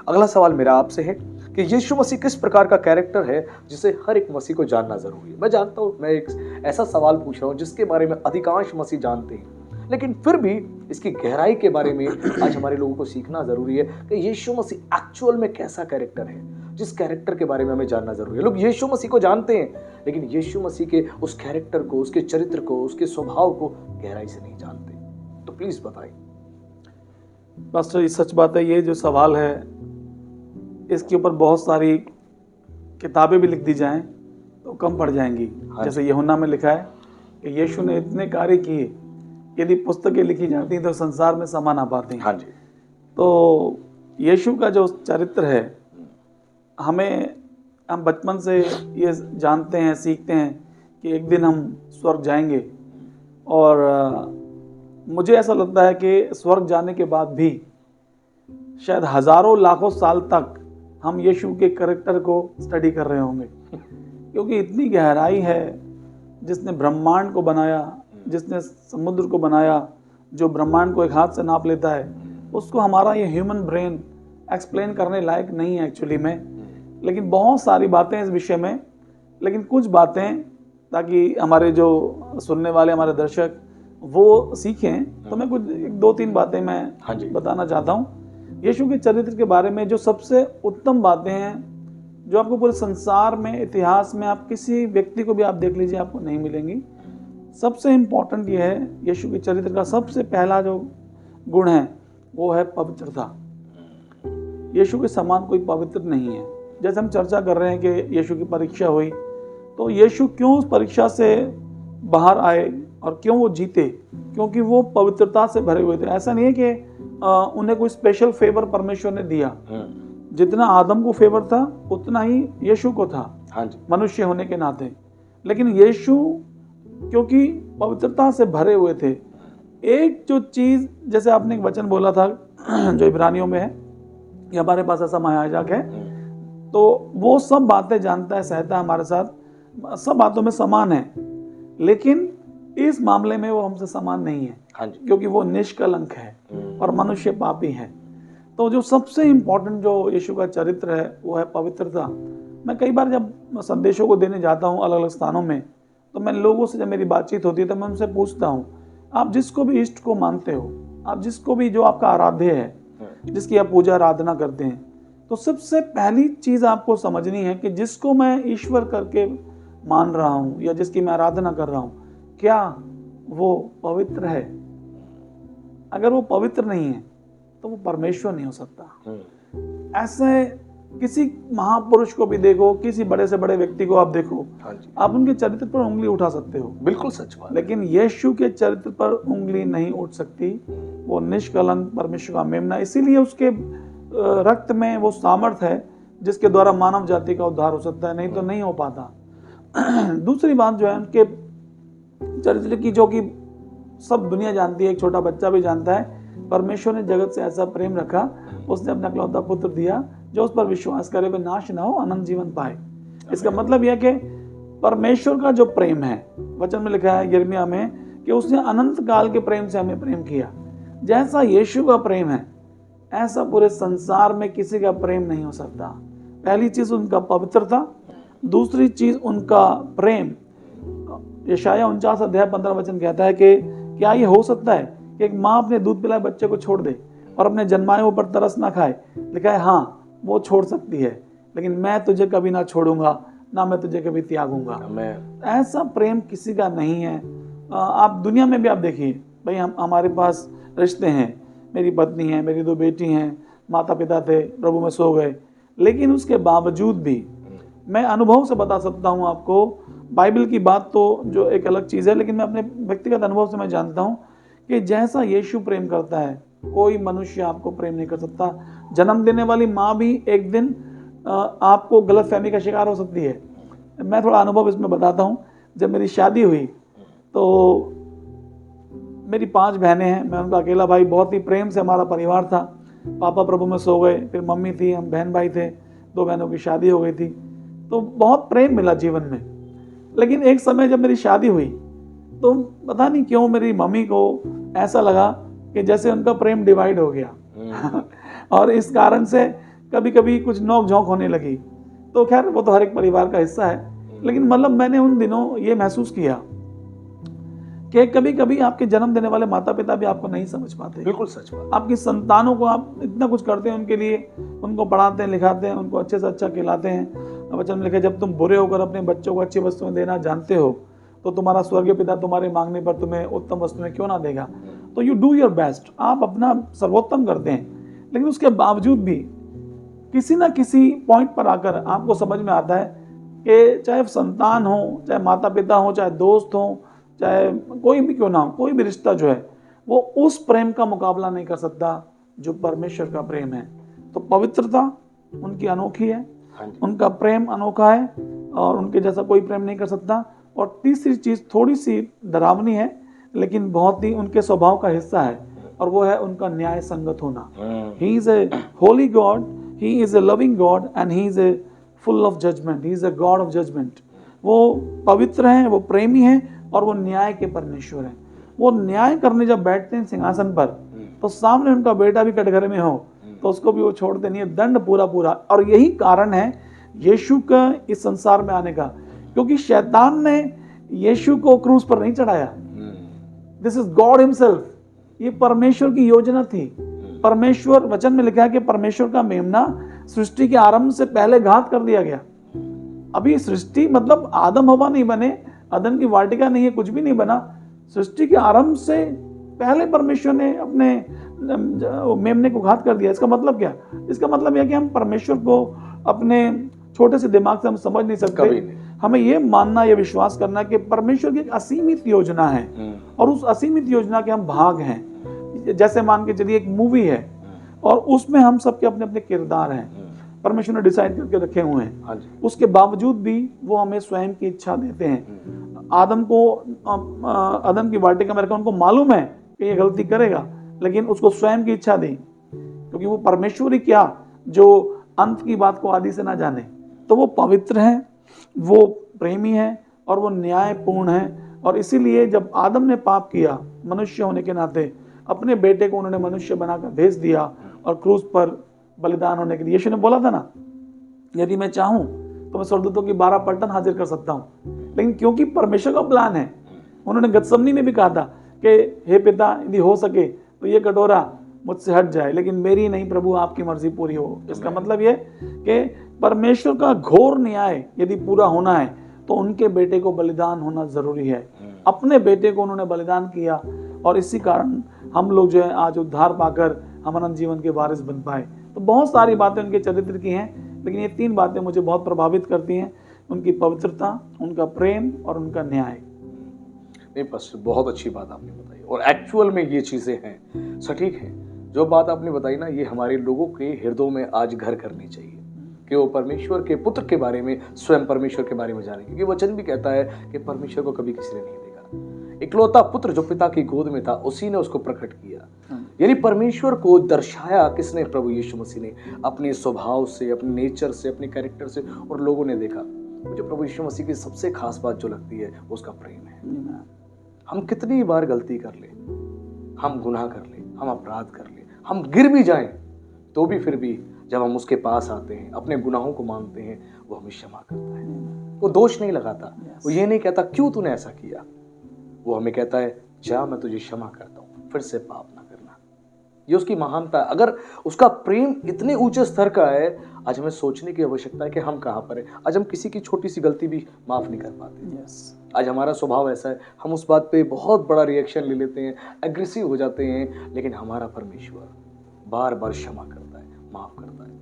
अगला सवाल मेरा आपसे है कि यीशु मसीह किस प्रकार का कैरेक्टर है जिसे हर एक मसीह को जानना जरूरी है। मैं जानता हूं, मैं एक ऐसा सवाल पूछ रहा हूं जिसके बारे में अधिकांश मसीह जानते हैं, लेकिन फिर भी इसकी गहराई के बारे में आज हमारे लोगों को सीखना जरूरी है कि यीशु मसीह एक्चुअल में कैसा कैरेक्टर है, जिस कैरेक्टर के बारे में हमें जानना जरूरी है। लोग यीशु मसीह को जानते हैं लेकिन यीशु मसीह के उस कैरेक्टर को, उसके चरित्र को, उसके स्वभाव को गहराई से नहीं जानते। तो प्लीज बताएं। पास्टर, ये सच बात है, ये जो सवाल है इसके ऊपर बहुत सारी किताबें भी लिख दी जाएं तो कम पड़ जाएंगी। जैसे यूहन्ना में लिखा है कि यीशु ने इतने कार्य किए, यदि पुस्तकें लिखी जाती तो संसार में समा ना पाती। हाँ जी। तो यीशु का जो चरित्र है, हम बचपन से ये जानते हैं, सीखते हैं कि एक दिन हम स्वर्ग जाएंगे और मुझे ऐसा लगता है कि स्वर्ग जाने के बाद भी शायद हजारों लाखों साल तक हम यीशु के कैरेक्टर को स्टडी कर रहे होंगे, क्योंकि इतनी गहराई है। जिसने ब्रह्मांड को बनाया, जिसने समुद्र को बनाया, जो ब्रह्मांड को एक हाथ से नाप लेता है, उसको हमारा ये ह्यूमन ब्रेन एक्सप्लेन करने लायक नहीं है एक्चुअली में। लेकिन बहुत सारी बातें इस विषय में, लेकिन कुछ बातें ताकि हमारे जो सुनने वाले, हमारे दर्शक वो सीखें, तो मैं कुछ 1-2-3 बातें मैं बताना चाहता हूँ यीशु के चरित्र के बारे में। जो सबसे उत्तम बातें हैं, जो आपको पूरे संसार में, इतिहास में, आप किसी व्यक्ति को भी आप देख लीजिए, आपको नहीं मिलेंगी। सबसे इम्पोर्टेंट ये है, यीशु के चरित्र का सबसे पहला जो गुण है वो है पवित्रता। यीशु के समान कोई पवित्र नहीं है। जैसे हम चर्चा कर रहे हैं कि यीशु की परीक्षा हुई, तो यीशु क्यों उस परीक्षा से बाहर आए और क्यों वो जीते? क्योंकि वो पवित्रता से भरे हुए थे। ऐसा नहीं है कि उन्हें कोई स्पेशल फेवर परमेश्वर ने दिया। जितना आदम को फेवर था उतना ही यीशु को था, मनुष्य होने के नाते। लेकिन यीशु क्योंकि पवित्रता से भरे हुए थे, एक जो चीज, जैसे आपने एक वचन बोला था जो इब्रानियों में है कि हमारे पास ऐसा महायाजक है, तो वो सब बातें जानता है, सहता है हमारे साथ, सब बातों में समान है। लेकिन इस मामले में वो हमसे समान नहीं है, क्योंकि वो निष्कलंक है और मनुष्य पापी है। तो जो सबसे इम्पोर्टेंट जो यीशु का चरित्र है वो है पवित्रता। मैं कई बार जब संदेशों को देने जाता हूँ अलग अलग स्थानों में, तो मैं लोगों से जब मेरी बातचीत होती है तो मैं उनसे पूछता हूँ, आप जिसको भी इष्ट को मानते हो, आप जिसको भी जो आपका आराध्य है, जिसकी आप पूजा आराधना करते हैं, तो सबसे पहली चीज आपको समझनी है कि जिसको मैं ईश्वर करके मान रहा हूं या जिसकी मैं आराधना कर रहा हूं, क्या वो पवित्र है? अगर वो पवित्र नहीं है तो वो परमेश्वर नहीं हो सकता। ऐसे किसी महापुरुष को भी देखो, किसी बड़े से बड़े व्यक्ति को आप देखो, आप उनके चरित्र पर उंगली उठा सकते हो, बिल्कुल सच बात। लेकिन यीशु के चरित्र पर उंगली नहीं उठ सकती। वो निष्कलंक परमेश्वर का मेमना, इसीलिए उसके रक्त में वो सामर्थ्य है जिसके द्वारा मानव जाति का उद्धार हो सकता है, नहीं तो नहीं हो पाता। दूसरी बात जो है उनके चरित्र की, जो कि सब दुनिया जानती है, एक छोटा बच्चा भी जानता है, परमेश्वर ने जगत से ऐसा प्रेम रखा, उसने अपना इकलौता पुत्र दिया, जो उस पर विश्वास करे वे नाश ना हो, अनंत जीवन पाए। इसका मतलब यह कि परमेश्वर का जो प्रेम है, वचन में लिखा है यिर्मयाह में कि उसने अनंत काल के प्रेम से हमें प्रेम किया। जैसा यीशु का प्रेम है, ऐसा पूरे संसार में किसी का प्रेम नहीं हो सकता। पहली चीज उनका पवित्रता, दूसरी चीज उनका प्रेम। यशायाह 49 अध्याय 15 वचन कहता है कि क्या ये हो सकता है कि एक माँ अपने दूध पिलाए बच्चे को छोड़ दे और अपने जन्माए पर तरस ना खाए? लिखा है हाँ, वो छोड़ सकती है, लेकिन मैं तुझे कभी ना छोड़ूंगा, ना मैं तुझे कभी त्यागूंगा। ऐसा प्रेम किसी का नहीं है। आप दुनिया में भी आप देखिए, भाई हमारे पास रिश्ते हैं, मेरी पत्नी है, मेरी 2 बेटी हैं, माता पिता थे, प्रभु में सो गए, लेकिन उसके बावजूद भी मैं अनुभव से बता सकता हूँ आपको। बाइबल की बात तो जो एक अलग चीज़ है, लेकिन मैं अपने व्यक्तिगत अनुभव से मैं जानता हूँ कि जैसा यीशु प्रेम करता है, कोई मनुष्य आपको प्रेम नहीं कर सकता। जन्म देने वाली माँ भी एक दिन आपको गलतफहमी का शिकार हो सकती है। मैं थोड़ा अनुभव इसमें बताता हूँ। जब मेरी शादी हुई तो मेरी 5 बहनें हैं, मैं उनका अकेला भाई। बहुत ही प्रेम से हमारा परिवार था। पापा प्रभु में सो गए, फिर मम्मी थी, हम बहन भाई थे, 2 बहनों की शादी हो गई थी, तो बहुत प्रेम मिला जीवन में। लेकिन एक समय जब मेरी शादी हुई तो पता नहीं क्यों मेरी मम्मी को ऐसा लगा कि जैसे उनका प्रेम डिवाइड हो गया और इस कारण से कभी कभी कुछ नोक झोंक होने लगी। तो खैर वो तो हर एक परिवार का हिस्सा है, लेकिन मतलब मैंने उन दिनों ये महसूस किया कि कभी कभी आपके जन्म देने वाले माता पिता भी आपको नहीं समझ पाते। बिल्कुल सच बात। आपकी संतानों को आप इतना कुछ करते हैं उनके लिए, उनको पढ़ाते हैं, लिखाते हैं, उनको अच्छे से अच्छा खिलाते हैं। वचन में लिखा, जब तुम बुरे होकर अपने बच्चों को अच्छी वस्तुएं देना जानते हो तो तुम्हारा स्वर्गीय पिता तुम्हारे मांगने पर तुम्हें उत्तम वस्तुएं क्यों ना देगा। तो यू डू योर बेस्ट, आप अपना सर्वोत्तम करते हैं, लेकिन उसके बावजूद भी किसी ना किसी पॉइंट पर आकर आपको समझ में आता है कि चाहे संतान हो, चाहे माता पिता हो, चाहे दोस्त हो, चाहे कोई भी क्यों ना हो, कोई भी रिश्ता जो है वो उस प्रेम का मुकाबला नहीं कर सकता जो परमेश्वर का प्रेम है। तो पवित्रता उनकी अनोखी है, उनका प्रेम अनोखा है और उनके जैसा कोई प्रेम नहीं कर सकता। और तीसरी चीज थोड़ी सी डरावनी है, लेकिन बहुत ही उनके स्वभाव का हिस्सा है, और वो है उनका न्याय संगत होना। He is a holy God, he is a loving God and he is a full of judgement, he is a God of judgement. वो पवित्र हैं, वो प्रेमी हैं और वो न्याय के परमेश्वर हैं। वो न्याय करने जब बैठते हैं सिंहासन पर, तो सामने उनका बेटा भी कटघरे में हो तो उसको भी वो छोड़ते नहीं है, दंड पूरा पूरा। और यही कारण है यीशु का इस संसार में आने का, क्योंकि शैतान ने यीशु को क्रूस पर नहीं चढ़ाया। दिस इज गॉड हिमसेल्फ, ये परमेश्वर की योजना थी। परमेश्वर, वचन में लिखा है कि परमेश्वर का मेमना सृष्टि के आरंभ से पहले घात कर दिया गया। अभी सृष्टि मतलब आदम हवा नहीं बने, अदन की वाटिका नहीं है, कुछ भी नहीं बना। सृष्टि के आरंभ से पहले परमेश्वर ने अपने मेमने को घात कर दिया। इसका मतलब क्या? इसका मतलब यह कि हम परमेश्वर को अपने छोटे से दिमाग से हम समझ नहीं सकते। हमें यह मानना, यह विश्वास करना कि परमेश्वर की एक असीमित योजना है और उस असीमित योजना के हम भाग हैं। जैसे मान के चलिए एक मूवी है और उसमें हम सबके अपने अपने किरदार हैं, परमेश्वर ने डिसाइड करके रखे हुए हैं। उसके बावजूद भी वो हमें स्वयं की इच्छा देते हैं। आदम की वाटिका में रखा, उनको मालूम है कि ये गलती करेगा, लेकिन उसको स्वयं की इच्छा दी, क्योंकि वो परमेश्वर ही क्या जो अंत की बात को आदि से ना जाने। तो वो पवित्र है, वो प्रेमी है और वो न्यायपूर्ण है। और इसीलिए जब आदम ने पाप किया, मनुष्य होने के नाते अपने बेटे को उन्होंने मनुष्य बनाकर भेज दिया और क्रूस पर बलिदान होने के लिए। यीशु ने बोला था ना, यदि मैं चाहूं तो मैं स्वर्गदूतों की 12 पलटन हाजिर कर सकता हूं, लेकिन क्योंकि परमेश्वर का प्लान है, उन्होंने गतसमनी में भी कहा था कि हे पिता, यदि हो सके तो ये कटोरा मुझसे हट जाए, लेकिन मेरी नहीं प्रभु, आपकी मर्जी पूरी हो। इसका मतलब ये कि परमेश्वर का घोर न्याय यदि पूरा होना है तो उनके बेटे को बलिदान होना जरूरी है। अपने बेटे को उन्होंने बलिदान किया और इसी कारण हम लोग जो है आज उद्धार पाकर हम अनंत जीवन के वारिस बन पाए। तो बहुत सारी बातें उनके चरित्र की हैं, लेकिन ये 3 बातें मुझे बहुत प्रभावित करती हैं, उनकी पवित्रता, उनका प्रेम और उनका न्याय। नहीं पास्टर, बहुत अच्छी बात आपने बताई और एक्चुअल में ये चीजें हैं, सटीक हैं। जो बात आपने बताई ना, ये हमारे लोगों के हृदयों में आज घर करनी चाहिए कि वो परमेश्वर के पुत्र के बारे में, स्वयं परमेश्वर के बारे में जाने, क्योंकि वचन भी कहता है कि परमेश्वर को कभी किसी ने नहीं देखा। इकलौता पुत्र जो पिता की गोद में था, उसी ने उसको प्रकट किया। यानी परमेश्वर को दर्शाया किसने? प्रभु यीशु मसीह ने, अपने स्वभाव से, अपने नेचर से, अपने कैरेक्टर से, और लोगों ने देखा। मुझे प्रभु यीशु मसीह की सबसे खास बात जो लगती है वो उसका प्रेम है। हम कितनी बार गलती कर ले, हम गुनाह कर ले, हम अपराध कर ले, हम गिर भी जाएं, तो भी फिर भी जब हम उसके पास आते हैं, अपने गुनाहों को मानते हैं, वो हमें क्षमा करता है। वो दोष नहीं लगाता, वो ये नहीं कहता क्यों तूने ऐसा किया, वो हमें कहता है जा, मैं तुझे क्षमा करता हूं, फिर से पाप ना करना। ये उसकी महानता है। अगर उसका प्रेम इतने ऊंचे स्तर का है, आज हमें सोचने की आवश्यकता है कि हम कहां पर हैं। आज हम किसी की छोटी सी गलती भी माफ नहीं कर पाते। आज हमारा स्वभाव ऐसा है, हम उस बात पे बहुत बड़ा रिएक्शन ले लेते हैं, एग्रेसिव हो जाते हैं, लेकिन हमारा परमेश्वर बार बार क्षमा करता है, माफ करता है।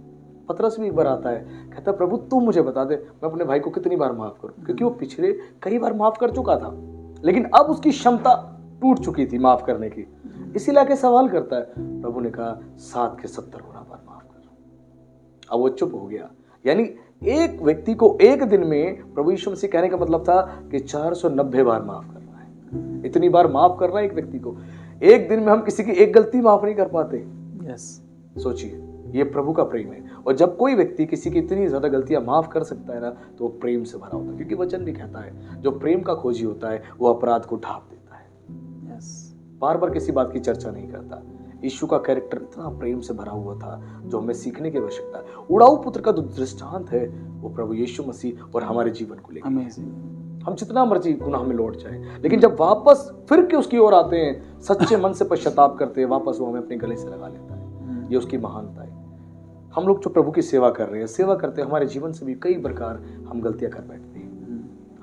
पतरस भी एक बार आता है, कहता है प्रभु तू मुझे बता दे, मैं अपने भाई को कितनी बार माफ करूं, क्योंकि वो पिछले कई बार माफ कर चुका था, लेकिन अब उसकी क्षमता टूट चुकी थी माफ करने की। इसीलिए आके सवाल करता है, प्रभु ने कहा 7 के 70 गुना बार माफ कर। अब वो चुप हो गया। यानी एक व्यक्ति को एक दिन में, प्रभु यीशु मसीह कहने का मतलब था कि 490 बार माफ करना है। इतनी बार माफ करना है एक व्यक्ति को। एक दिन में हम किसी की एक गलती माफ नहीं कर पाते। सोचिए, ये प्रभु का प्रेम है। और जब कोई व्यक्ति किसी की इतनी ज्यादा गलतियां माफ कर सकता है ना, तो वो प्रेम से भरा होता है, क्योंकि वचन भी कहता है जो प्रेम का खोजी होता है वो अपराध को ढांप देता है। बार बार किसी बात की चर्चा नहीं करता। यीशु का कैरेक्टर इतना प्रेम से भरा हुआ था, जो हमें सीखने की आवश्यकता है। उड़ाऊ पुत्र का जो दृष्टांत है वो प्रभु यीशु मसीह और हमारे जीवन को लेकर। हम जितना मर्जी गुनाह में लौट जाएं, लेकिन जब वापस फिर के उसकी ओर आते हैं, सच्चे मन से पश्चाताप करते हैं, वापस वो हमें अपने गले से लगा लेता है। ये उसकी महानता है। हम लोग जो प्रभु की सेवा कर रहे हैं, सेवा करते हैं, हमारे जीवन से भी कई प्रकार हम गलतियां कर बैठते हैं।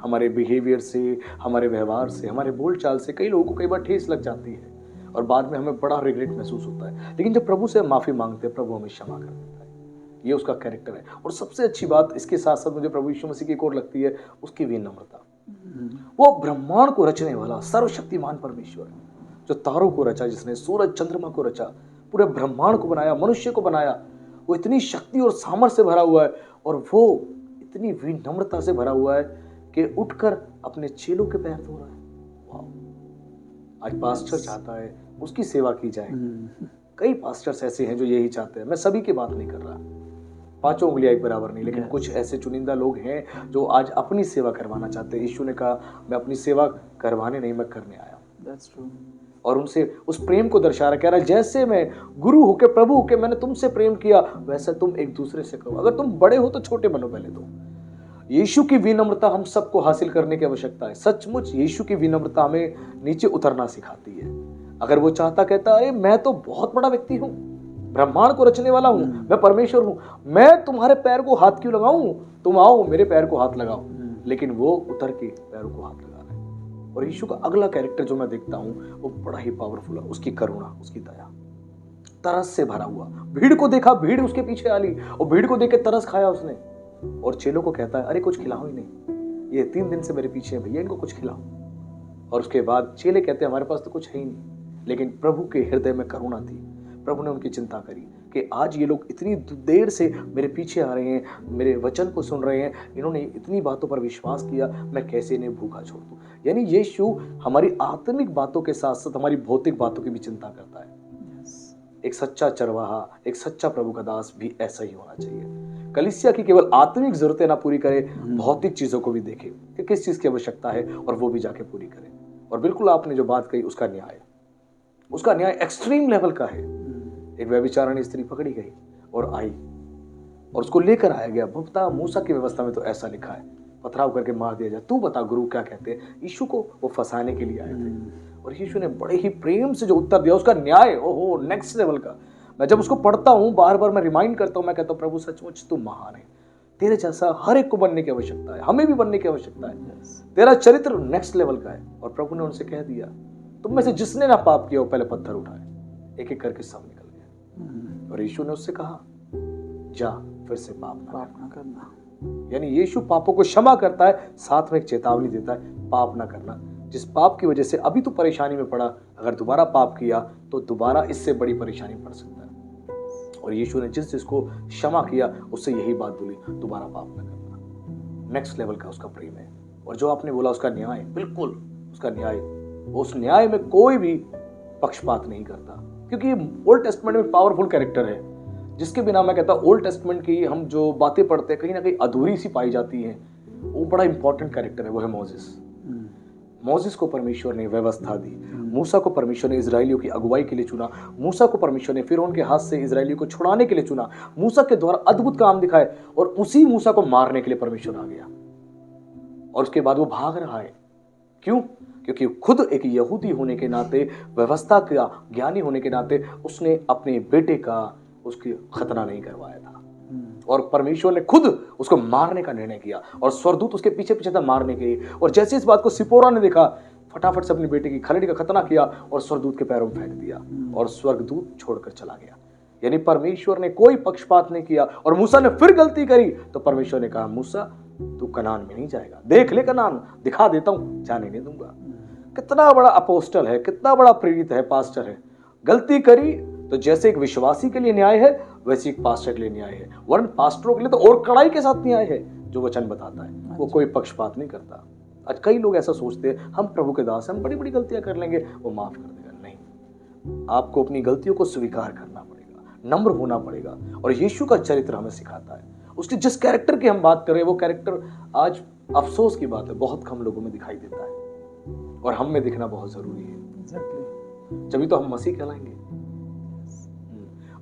हमारे बिहेवियर से, हमारे व्यवहार से, हमारे बोलचाल से कई लोगों को कई बार ठेस लग जाती है और बाद में हमें बड़ा रिग्रेट महसूस होता है। लेकिन जब प्रभु से माफी मांगते हैं, प्रभु हमें क्षमा कर देता है। ये उसका कैरेक्टर है। और सबसे अच्छी बात इसके साथ साथ मुझे प्रभु यीशु मसीह की एक और लगती है, उसकी विनम्रता। वो ब्रह्मांड को रचने वाला सर्वशक्तिमान परमेश्वर, जो तारों को रचा, जिसने सूरज चंद्रमा को रचा, पूरे ब्रह्मांड को बनाया, मनुष्य को बनाया, वो इतनी शक्ति और सामर्थ्य से भरा हुआ है, और वो इतनी विनम्रता से भरा हुआ है कि उठकर अपने चेलों के पैर धो रहा है। वाह! आज पास्टर चाहता है उसकी सेवा की जाए। कई पास्टर्स ऐसे हैं जो यही चाहते हैं। मैं सभी की बात नहीं कर रहा, 5 उंगलियां एक बराबर नहीं, लेकिन कुछ ऐसे चुनिंदा लोग हैं जो आज अपनी सेवा करवाना चाहते हैं। यीशु ने कहा मैं अपनी सेवा करवाने नहीं, मैं करने आया हूं। That's true. और उनसे उस प्रेम को दर्शा रहा, कह रहा है जैसे मैं गुरु होके, प्रभु होके मैंने तुमसे प्रेम किया, वैसा तुम एक दूसरे से करो। अगर तुम बड़े हो तो छोटे बनो पहले तो। यीशु की विनम्रता हम सबको हासिल करने की आवश्यकता है। सचमुच यीशु की विनम्रता हमें नीचे उतरना सिखाती है। अगर वो चाहता, कहता अरे मैं तो बहुत बड़ा व्यक्ति हूं, ब्रह्मांड को रचने वाला हूं, मैं परमेश्वर हूं, मैं तुम्हारे पैर को हाथ क्यों लगाऊं, तुम आओ मेरे पैर को हाथ लगाओ। लेकिन वो उतर के पैरों को हाथ लगा रहा है। और यीशु का अगला कैरेक्टर जो मैं देखता हूं वो बड़ा ही पावरफुल है। उसकी करुणा, उसकी दया, तरस से भरा हुआ। भीड़ को देखा, भीड़ उसके पीछे आ ली और भीड़ को देख के तरस खाया उसने। और चेलों को कहता है अरे कुछ खिलाओ ही नहीं, ये 3 दिन से मेरे पीछे है भैया, इनको कुछ खिलाओ। और उसके बाद चेले कहते हैं हमारे पास तो कुछ है ही नहीं। लेकिन प्रभु के हृदय में करुणा थी। प्रभु ने उनकी चिंता करी कि आज ये लोग इतनी देर से मेरे पीछे आ रहे हैं, मेरे वचन को सुन रहे हैं, इन्होंने इतनी बातों पर विश्वास किया, मैं कैसे इन्हें भूखा छोड़ दूं। यानी यीशु हमारी आत्मिक बातों के साथ साथ हमारी भौतिक बातों की भी चिंता करता है। एक सच्चा चरवाहा, एक सच्चा प्रभु का दास भी ऐसा ही होना चाहिए। कलीसिया की केवल आत्मिक जरूरतें ना पूरी करे, भौतिक चीजों को भी देखे कि किस चीज की आवश्यकता है और वो भी जाके पूरी करे। और बिल्कुल आपने जो बात कही उसका न्याय एक्सट्रीम लेवल का है। एक व्यभिचारिणी स्त्री पकड़ी गई और आई और उसको लेकर आया गया। भुगता मूसा की व्यवस्था में तो ऐसा लिखा है पथराव करके मार दिया जाए। तू बता गुरु क्या कहते हैं। यीशु को वो फंसाने के लिए आए थे और यीशु ने बड़े ही प्रेम से जो उत्तर दिया, उसका न्याय ओहो नेक्स्ट लेवल का। मैं जब उसको पढ़ता हूँ बार बार मैं रिमाइंड करता हूँ, मैं कहता हूँ प्रभु सचमुच तू महान है, तेरे जैसा हर एक को बनने की आवश्यकता है, हमें भी बनने की आवश्यकता है। तेरा चरित्र नेक्स्ट लेवल का है। और प्रभु ने उनसे कह दिया तुम में से जिसने ना पाप किया वो पहले पत्थर उठाए। एक एक करके सब निकल गए और यीशु ने उससे कहा जा फिर से पाप ना करना। यानी यीशु पापों को क्षमा करता है, साथ में एक चेतावनी देता है पाप ना करना। जिस पाप की वजह से अभी तो परेशानी में पड़ा, अगर दोबारा पाप किया तो दोबारा इससे बड़ी परेशानी पड़ सकता है। और यीशु ने जिस जिसको क्षमा किया उससे यही बात बोली दोबारा पाप ना करना। नेक्स्ट लेवल का उसका प्रेम है। और जो आपने बोला उसका न्याय, बिल्कुल उसका न्याय, उस न्याय में कोई भी पक्षपात नहीं करता, क्योंकि ये ओल्ड टेस्टमेंट में पावरफुल कैरेक्टर है जिसके बिना मैं कहता हूँ ओल्ड टेस्टमेंट की हम जो बातें पढ़ते हैं कहीं ना कहीं अधूरी सी पाई जाती हैं। वो बड़ा इंपॉर्टेंट कैरेक्टर है, वो है मोसेस। मोसेस को परमेश्वर ने व्यवस्था दी, मूसा को परमेश्वर ने इजराइलियों की अगुवाई के लिए चुना, मूसा को परमेश्वर ने फिरौन के हाथ से इजराइलियों को छुड़ाने के लिए चुना, मूसा के द्वारा अद्भुत काम दिखाए और उसी मूसा को मारने के लिए परमेश्वर आ गया। और उसके बाद वो भाग रहा है। क्यों? क्योंकि खुद एक यहूदी होने के नाते, व्यवस्था का ज्ञानी होने के नाते उसने अपने बेटे का उसके खतना नहीं करवाया था और परमेश्वर ने खुद उसको मारने का निर्णय किया और स्वर्गदूत उसके पीछे पीछे था मारने के लिए। और जैसे इस बात को सिपोरा ने देखा, फटाफट से अपने बेटे की खलड़ी का खतना किया और स्वर्गदूत के पैरों में फेंक दिया और स्वर्गदूत छोड़कर चला गया। यानी परमेश्वर ने कोई पक्षपात नहीं किया। और मूसा ने फिर गलती करी तो परमेश्वर ने कहा मूसा तू कनान में नहीं जाएगा, देख ले कनान, दिखा देता हूं, जाने नहीं दूंगा। कितना बड़ा अपोस्टल है, कितना बड़ा प्रेरित है, पास्टर है। गलती करी तो जैसे एक विश्वासी के लिए न्याय है वैसे एक पास्टर के लिए न्याय है, वरन पास्टरों के लिए तो और कड़ाई के साथ न्याय है। जो वचन बताता है वो कोई पक्षपात नहीं करता। आज कई लोग ऐसा सोचते हैं हम प्रभु के दास हैं, हम बड़ी बड़ी गलतियां कर लेंगे वो माफ कर देगा। नहीं, आपको अपनी गलतियों को स्वीकार करना पड़ेगा, नम्र होना पड़ेगा। और यीशु का चरित्र हमें सिखाता है। उसके जिस कैरेक्टर की हम बात कर रहे हैं वो कैरेक्टर आज अफसोस की बात है बहुत कम लोगों में दिखाई देता है और हम में दिखना बहुत जरूरी है। जब तो हम मसीह कहलाएंगे।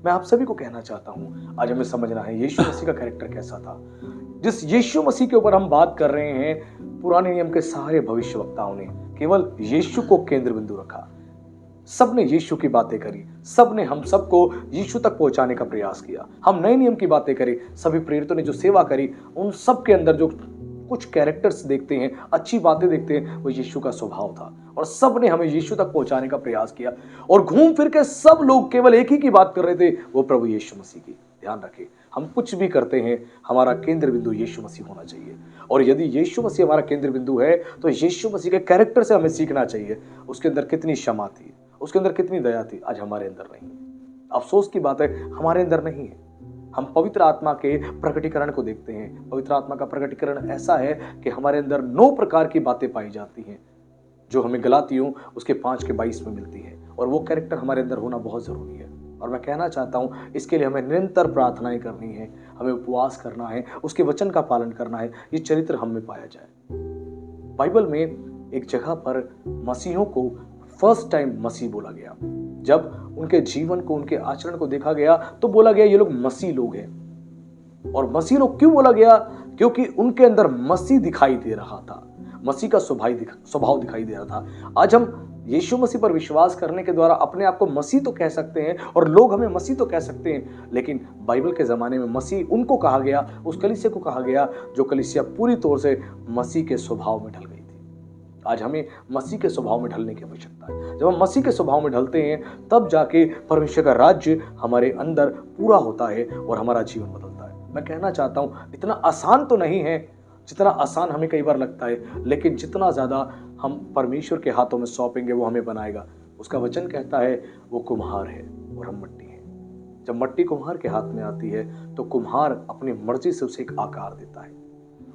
मैं आप सभी को कहना चाहता हूं आज हमें समझना है यीशु मसीह का कैरेक्टर कैसा था। जिस यीशु मसीह के ऊपर हम बात कर रहे हैं, पुराने नियम के सारे भविष्यवक्ताओं ने केवल यीशु को केंद्र बिंदु रखा। सबने यीशु की बातें करी, सबने हम सबको यीशु तक पहुंचाने का प्रयास किया। हम नए नियम की बातें करें, सभी प्रेरितों ने जो सेवा करी उन सब के अंदर जो कुछ कैरेक्टर्स देखते हैं, अच्छी बातें देखते हैं, वो यीशु का स्वभाव था और सब ने हमें यीशु तक पहुंचाने का प्रयास किया। और घूम फिर के सब लोग केवल एक ही की बात कर रहे थे, वो प्रभु यीशु मसीह की। ध्यान रखें, हम कुछ भी करते हैं हमारा केंद्र बिंदु यीशु मसीह होना चाहिए। और यदि यीशु मसीह हमारा केंद्र बिंदु है तो यीशु मसीह के कैरेक्टर से हमें सीखना चाहिए। उसके अंदर कितनी क्षमा थी, उसके अंदर कितनी दया थी, आज हमारे अंदर नहीं है। अफसोस की बात है हमारे अंदर नहीं है। हम पवित्र आत्मा के प्रकटीकरण को देखते हैं। पवित्र आत्मा का प्रकटीकरण ऐसा है कि हमारे अंदर 9 प्रकार की बातें पाई जाती हैं जो हमें गलातियों उसके 5:22 में मिलती है। और वो कैरेक्टर हमारे अंदर होना बहुत जरूरी है। और मैं कहना चाहता हूं इसके लिए हमें निरंतर प्रार्थनाएं करनी है, हमें उपवास करना है, उसके वचन का पालन करना है, ये चरित्र हम में पाया जाए। बाइबल में एक जगह पर मसीहों को फर्स्ट टाइम मसीह बोला गया। जब उनके जीवन को, उनके आचरण को देखा गया तो बोला गया ये लोग मसीह लोग हैं। और मसीह लोग क्यों बोला गया? क्योंकि उनके अंदर मसीह दिखाई दे रहा था, मसीह का स्वभाव दिखाई दे रहा था। आज हम यीशु मसीह पर विश्वास करने के द्वारा अपने आप को मसीह तो कह सकते हैं और लोग हमें मसीह तो कह सकते हैं, लेकिन बाइबल के जमाने में मसीह उनको कहा गया, उस कलीसिया को कहा गया जो कलीसिया पूरी तौर से मसीह के स्वभाव में ढल गई थी। आज हमें मसीह के स्वभाव में ढलने की आवश्यकता है। जब हम मसीह के स्वभाव में ढलते हैं तब जाके परमेश्वर का राज्य हमारे अंदर पूरा होता है और हमारा जीवन बदलता है। मैं कहना चाहता हूं इतना आसान तो नहीं है जितना आसान हमें कई बार लगता है, लेकिन जितना ज्यादा हम परमेश्वर के हाथों में सौंपेंगे वो हमें बनाएगा। उसका वचन कहता है वो कुम्हार है और हम मिट्टी हैं। जब मिट्टी कुम्हार के हाथ में आती है तो कुम्हार अपनी मर्जी से उसे एक आकार देता है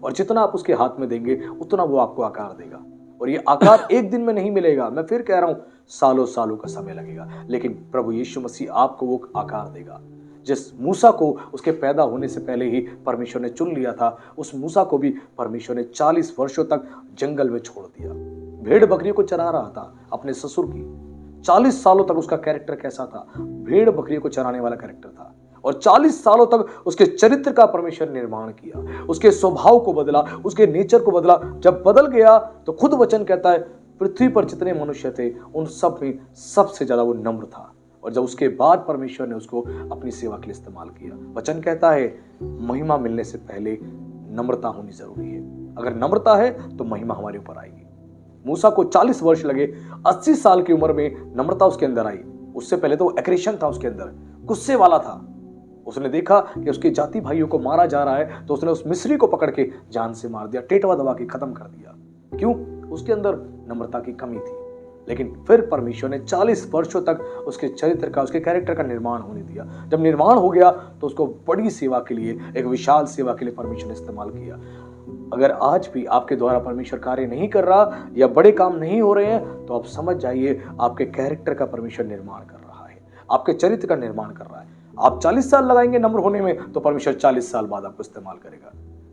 और जितना आप उसके हाथ में देंगे उतना वो आपको आकार देगा। और ये आकार एक दिन में नहीं मिलेगा, मैं फिर कह रहा हूं सालों सालों का समय लगेगा, लेकिन प्रभु यीशु मसीह आपको वो आकार देगा। जिस मूसा को उसके पैदा होने से पहले ही परमेश्वर ने चुन लिया था, उस मूसा को भी परमेश्वर ने 40 वर्षों तक जंगल में छोड़ दिया। भेड़ बकरियों को चरा रहा था अपने ससुर की। 40 सालों तक उसका कैरेक्टर कैसा था? भेड़ बकरियों को चराने वाला कैरेक्टर था। और 40 सालों तक उसके चरित्र का परमेश्वर निर्माण किया, उसके स्वभाव को बदला, उसके नेचर को बदला। जब बदल गया तो खुद वचन कहता है पृथ्वी पर जितने मनुष्य थे उन सब में सबसे ज्यादा वो नम्र था। और जब उसके बाद परमेश्वर ने उसको अपनी सेवा के लिए इस्तेमाल किया, वचन कहता है महिमा मिलने से पहले नम्रता होनी जरूरी है। अगर नम्रता है तो महिमा हमारे ऊपर आएगी। मूसा को 40 वर्ष लगे, 80 साल की उम्र में नम्रता उसके अंदर आई। उससे पहले तो एग्रेशन था उसके अंदर, गुस्से वाला था। उसने देखा कि उसके जाति भाइयों को मारा जा रहा है तो उसने उस मिस्री को पकड़ के जान से मार दिया, टेटवा दबा के खत्म कर दिया। क्यों? उसके अंदर नम्रता की कमी थी। लेकिन फिर परमेश्वर ने 40 वर्षों तक उसके चरित्र का, उसके कैरेक्टर का निर्माण होने दिया। जब निर्माण हो गया तो उसको बड़ी सेवा के लिए, एक विशाल सेवा के लिए परमेश्वर ने इस्तेमाल किया। अगर आज भी आपके द्वारा परमेश्वर कार्य नहीं कर रहा या बड़े काम नहीं हो रहे हैं तो आप समझ जाइए आपके कैरेक्टर का परमेश्वर निर्माण कर रहा है, आपके चरित्र का निर्माण कर रहा है। आप 40 साल लगाएंगे नम्र होने में तो परमेश्वर 40 साल बाद आपको इस्तेमाल करेगा।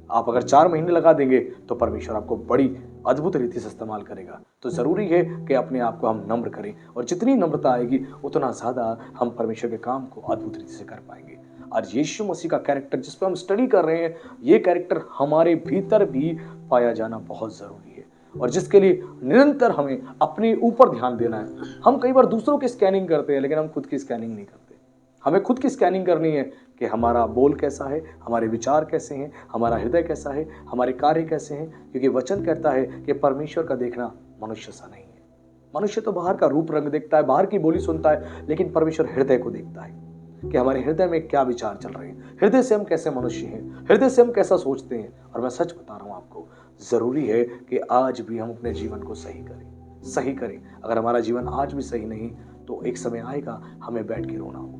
आप अगर 4 महीने लगा देंगे तो परमेश्वर आपको बड़ी अद्भुत रीति से इस्तेमाल करेगा। तो जरूरी है कि अपने आप को हम नम्र करें, और जितनी नम्रता आएगी उतना ज्यादा हम परमेश्वर के काम को अद्भुत रीति से कर पाएंगे। आज यीशु मसीह का कैरेक्टर जिस पर हम स्टडी कर रहे हैं, ये कैरेक्टर हमारे भीतर भी पाया जाना बहुत जरूरी है, और जिसके लिए निरंतर हमें अपने ऊपर ध्यान देना है। हम कई बार दूसरों की स्कैनिंग करते हैं लेकिन हम खुद की स्कैनिंग नहीं करते। हमें खुद की स्कैनिंग करनी है कि हमारा बोल कैसा है, हमारे विचार कैसे हैं, हमारा हृदय कैसा है, हमारे कार्य कैसे हैं। क्योंकि वचन कहता है कि परमेश्वर का देखना मनुष्य सा नहीं है। मनुष्य तो बाहर का रूप रंग देखता है, बाहर की बोली सुनता है, लेकिन परमेश्वर हृदय को देखता है कि हमारे हृदय में क्या विचार चल रहे हैं, हृदय से हम कैसे मनुष्य हैं, हृदय से हम कैसा सोचते हैं। और मैं सच बता रहा हूं आपको, जरूरी है कि आज भी हम अपने जीवन को सही करें। अगर हमारा जीवन आज भी सही नहीं तो एक समय आएगा हमें बैठ के रोना होगा।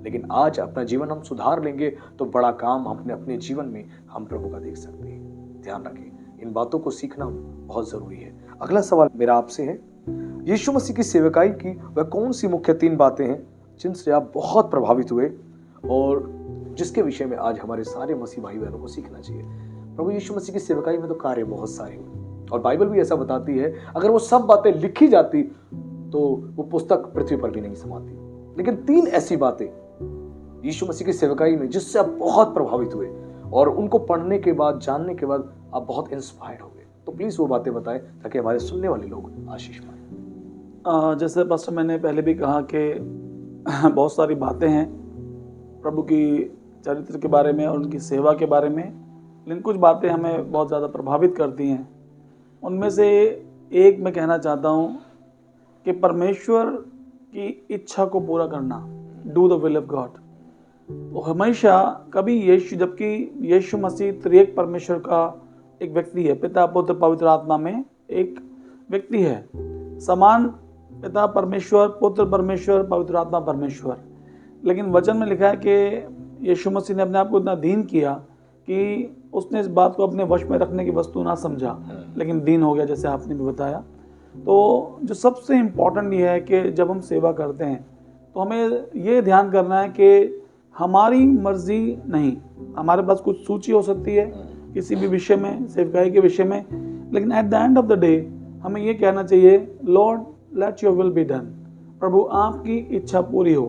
लेकिन आज अपना जीवन हम सुधार लेंगे तो बड़ा काम अपने जीवन में हम प्रभु का देख सकते हैं। ध्यान रखें, इन बातों को सीखना बहुत जरूरी है। अगला सवाल मेरा आपसे है, यीशु मसीह की सेवकाई की वह कौन सी मुख्य 3 बातें हैं जिनसे आप बहुत प्रभावित हुए और जिसके विषय में आज हमारे सारे मसीह भाई बहनों को सीखना चाहिए? प्रभु यीशु मसीह की सेवकाई में तो कार्य बहुत सारे हुए और बाइबल भी ऐसा बताती है, अगर वो सब बातें लिखी जाती तो वो पुस्तक पृथ्वी पर भी नहीं समाती। लेकिन 3 ऐसी बातें यीशु मसीह की सेवकाई में जिससे आप बहुत प्रभावित हुए और उनको पढ़ने के बाद, जानने के बाद आप बहुत इंस्पायर्ड हो गए, तो प्लीज वो बातें बताएं ताकि हमारे सुनने वाले लोग आशीष पाएं। जैसे पास्टर मैंने पहले भी कहा कि बहुत सारी बातें हैं प्रभु की चरित्र के बारे में और उनकी सेवा के बारे में, लेकिन कुछ बातें हमें बहुत ज़्यादा प्रभावित करती हैं। उनमें से एक मैं कहना चाहता हूँ कि परमेश्वर की इच्छा को पूरा करना, do the will of God. तो हमेशा कभी जबकि यीशु मसीह त्रिएक परमेश्वर का एक व्यक्ति है, पिता पुत्र पवित्र आत्मा में एक व्यक्ति है, समान पिता परमेश्वर, पुत्र परमेश्वर, पवित्र आत्मा परमेश्वर। लेकिन वचन में लिखा है कि यीशु मसीह ने अपने आप को इतना दीन किया कि उसने इस बात को अपने वश में रखने की वस्तु ना समझा, लेकिन दीन हो गया, जैसे आपने भी बताया। तो जो सबसे इम्पोर्टेंट ये है कि जब हम सेवा करते हैं तो हमें ये ध्यान करना है कि हमारी मर्जी नहीं, हमारे पास कुछ सूची हो सकती है किसी भी विषय में, सेवकाई के विषय में, लेकिन at the end of the day हमें ये कहना चाहिए, Lord let your will be done, प्रभु आपकी इच्छा पूरी हो।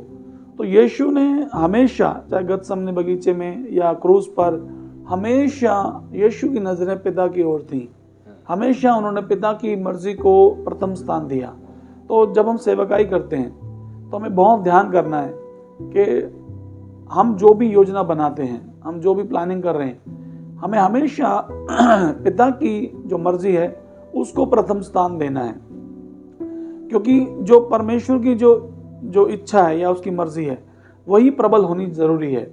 तो यीशु ने हमेशा, चाहे गतसमने बगीचे में या क्रूज पर, हमेशा यीशु की नजरें पिता की ओर थी। हमेशा उन्होंने पिता की मर्जी को प्रथम स्थान दिया। तो जब हम सेवकाई करते हैं तो हमें बहुत ध्यान करना है कि हम जो भी योजना बनाते हैं, हम जो भी प्लानिंग कर रहे हैं, हमें हमेशा पिता की जो मर्जी है उसको प्रथम स्थान देना है। क्योंकि जो परमेश्वर की जो इच्छा है या उसकी मर्जी है वही प्रबल होनी जरूरी है,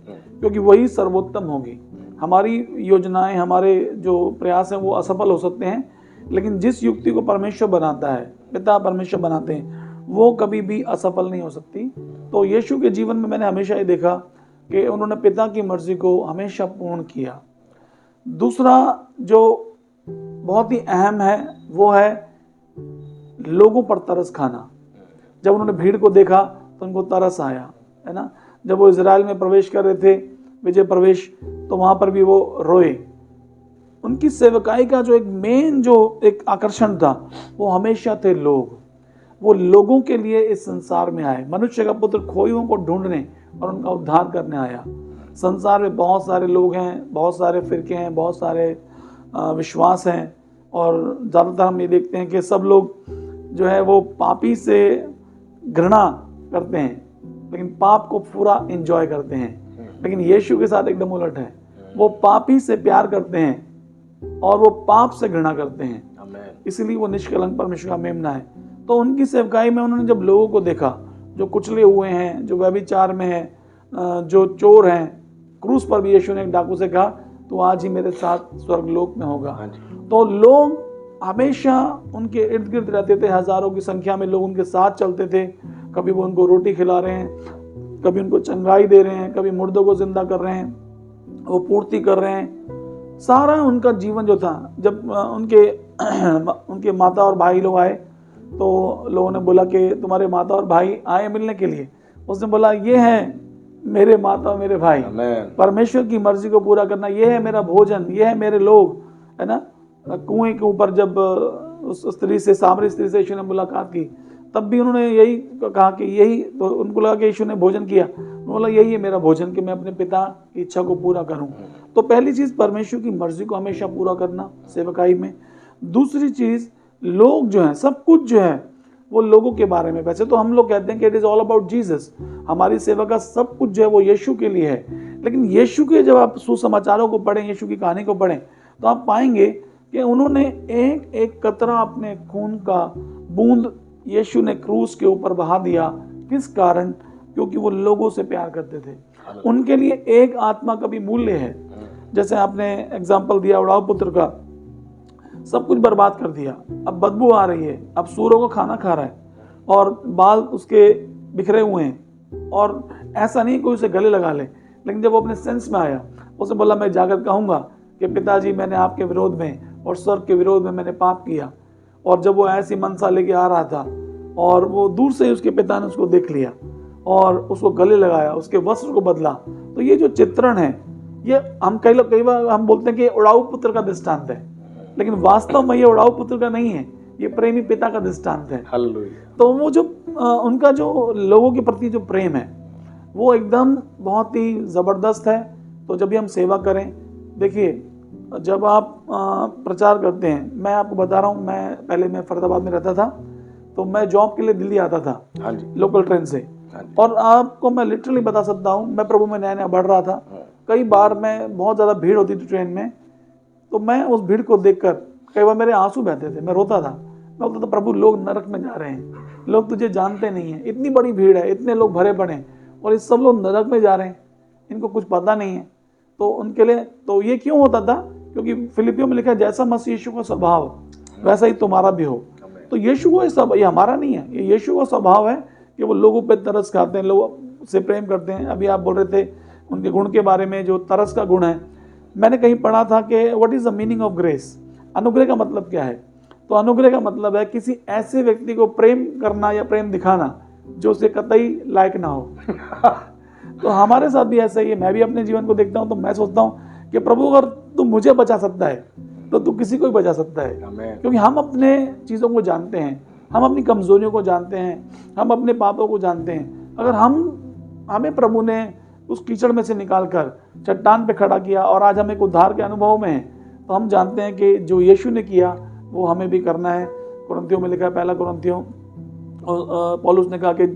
क्योंकि वही सर्वोत्तम होगी। हमारी योजनाएं, हमारे जो प्रयास हैं वो असफल हो सकते हैं, लेकिन जिस युक्ति को परमेश्वर बनाता है, पिता परमेश्वर बनाते हैं, वो कभी भी असफल नहीं हो सकती। तो यीशु के जीवन में मैंने हमेशा ये देखा कि उन्होंने पिता की मर्जी को हमेशा पूर्ण किया। दूसरा जो बहुत ही अहम है वो है लोगों पर तरस खाना। जब उन्होंने भीड़ को देखा तो उनको तरस आया, है ना। जब वो इजराइल में प्रवेश कर रहे थे, विजय प्रवेश, तो वहां पर भी वो रोए। उनकी सेवकाई का जो एक मेन जो एक आकर्षण था वो हमेशा थे लोग। वो लोगों के लिए इस संसार में आए, मनुष्य का पुत्र खोइयों को ढूंढने और उनका उद्धार करने आया। संसार में बहुत सारे लोग हैं, बहुत सारे फिरके हैं, बहुत सारे विश्वास हैं, और ज़्यादातर हम ये देखते हैं कि सब लोग जो है वो पापी से घृणा करते हैं, लेकिन पाप को पूरा एंजॉय करते हैं। लेकिन यीशु के साथ एकदम उलट है, वो पापी से प्यार करते हैं और वो पाप से घृणा करते हैं, इसलिए वो निष्कलंक परमेश्वर का मेमना है। तो उनकी सेवकाई में उन्होंने जब लोगों को देखा जो कुचले हुए हैं, जो व्यभिचार में हैं, जो चोर हैं, क्रूस पर भी यीशु ने एक डाकू से कहा तो आज ही मेरे साथ स्वर्गलोक में होगा। तो लोग हमेशा उनके इर्द गिर्द रहते थे, हजारों की संख्या में लोग उनके साथ चलते थे। कभी वो उनको रोटी खिला रहे हैं, कभी उनको चंगाई दे रहे हैं, कभी मुर्दों को जिंदा कर रहे हैं, वो पूर्ति कर रहे हैं। सारा उनका जीवन जो था, जब उनके माता और भाई लोग आए तो लोगों ने बोला कि तुम्हारे माता और भाई आए मिलने के लिए। उसने बोला ये है मेरे माता और मेरे भाई, परमेश्वर की मर्जी को पूरा करना, ये है मेरा भोजन, ये है मेरे लोग, है ना। कुएं के ऊपर जब उस स्त्री से, सामरी स्त्री से यीशु ने मुलाकात की, तब भी उन्होंने यही कहा कि यही, तो उनको लगा कि यीशु ने भोजन किया, बोला यही है मेरा भोजन कि मैं अपने पिता की इच्छा को पूरा करूं। तो पहली चीज परमेश्वर की मर्जी को हमेशा पूरा करना सेवकाई में। दूसरी चीज, लोग जो है, सब कुछ जो है वो लोगों के बारे में। वैसे तो हम लोग कहते हैं कि it is all about Jesus, हमारी सेवा का सब कुछ जो है वो यीशु के लिए है। लेकिन यीशु के जब आप सुसमाचारों को पढ़ें, यीशु की कहानी को पढ़ें, तो आप पाएंगे कि उन्होंने एक एक कतरा अपने खून का बूंद यीशु ने क्रूस के ऊपर बहा दिया। किस कारण? क्योंकि वो लोगों से प्यार करते थे। उनके लिए एक आत्मा का भी मूल्य है। जैसे आपने एग्जाम्पल दिया उड़ाऊ पुत्र का, सब कुछ बर्बाद कर दिया, अब बदबू आ रही है, अब सूरों का खाना खा रहा है और बाल उसके बिखरे हुए हैं, और ऐसा नहीं कोई उसे गले लगा ले। लेकिन जब वो अपने सेंस में आया, उसने बोला मैं जाकर कहूंगा कि पिताजी मैंने आपके विरोध में और स्वर्ग के विरोध में मैंने पाप किया। और जब वो ऐसी मनसा लेके आ रहा था और वो दूर से ही उसके पिता ने उसको देख लिया और उसको गले लगाया, उसके वस्त्र को बदला। तो ये जो चित्रण है, ये हम कई बार हम बोलते हैं कि उड़ाऊ पुत्र का दृष्टांत है, लेकिन वास्तव में ये उड़ाऊ पुत्र का नहीं है, ये प्रेमी पिता का दृष्टांत है। तो वो जो उनका जो लोगों के प्रति जो प्रेम है वो एकदम बहुत ही जबरदस्त है। तो जब भी हम सेवा करें, देखिए जब आप प्रचार करते हैं, मैं आपको बता रहा हूँ, मैं फरीदाबाद में रहता था, तो मैं जॉब के लिए दिल्ली आता था लोकल ट्रेन से, और आपको मैं लिटरली बता सकता हूँ, मैं प्रभु में नया नया बढ़ रहा था। कई बार मैं बहुत ज़्यादा भीड़ होती थी ट्रेन में, तो मैं उस भीड़ को देखकर कई बार मेरे आंसू बहते थे, मैं रोता था। मैं बोलता था प्रभु लोग नरक में जा रहे हैं, लोग तुझे जानते नहीं है, इतनी बड़ी भीड़ है, इतने लोग भरे पड़े हैं और इस सब लोग नरक में जा रहे हैं, इनको कुछ पता नहीं है। तो उनके लिए तो ये क्यों होता था? क्योंकि फिलिपियों में लिखा है जैसा मसीह यीशु का स्वभाव वैसा ही तुम्हारा भी हो। तो यीशु को ये हमारा नहीं है, ये यीशु का स्वभाव है कि वो लोगों पे तरस खाते हैं, लोगों से प्रेम करते हैं। अभी आप बोल रहे थे उनके गुण के बारे में, जो तरस का गुण है। मैंने कहीं पढ़ा था कि what is the meaning of grace, अनुग्रह का मतलब क्या है? तो अनुग्रह का मतलब है किसी ऐसे व्यक्ति को प्रेम करना या प्रेम दिखाना जो उसे कतई लायक ना हो। तो हमारे साथ भी ऐसा ही है। मैं भी अपने जीवन को देखता हूँ तो मैं सोचता हूँ कि प्रभु अगर तू मुझे बचा सकता है तो तू किसी को भी बचा सकता है, क्योंकि हम अपने चीज़ों को जानते हैं, हम अपनी कमजोरियों को जानते हैं, हम अपने पापों को जानते हैं। अगर हमें प्रभु ने उस कीचड़ में से निकालकर चट्टान पे खड़ा किया और आज हम एक उद्धार के अनुभव में हैं, तो हम जानते हैं कि जो यीशु ने किया वो हमें भी करना है। कुरिन्थियों में लिखा है, पहला कुरिन्थियों, पौलुस ने कहा कि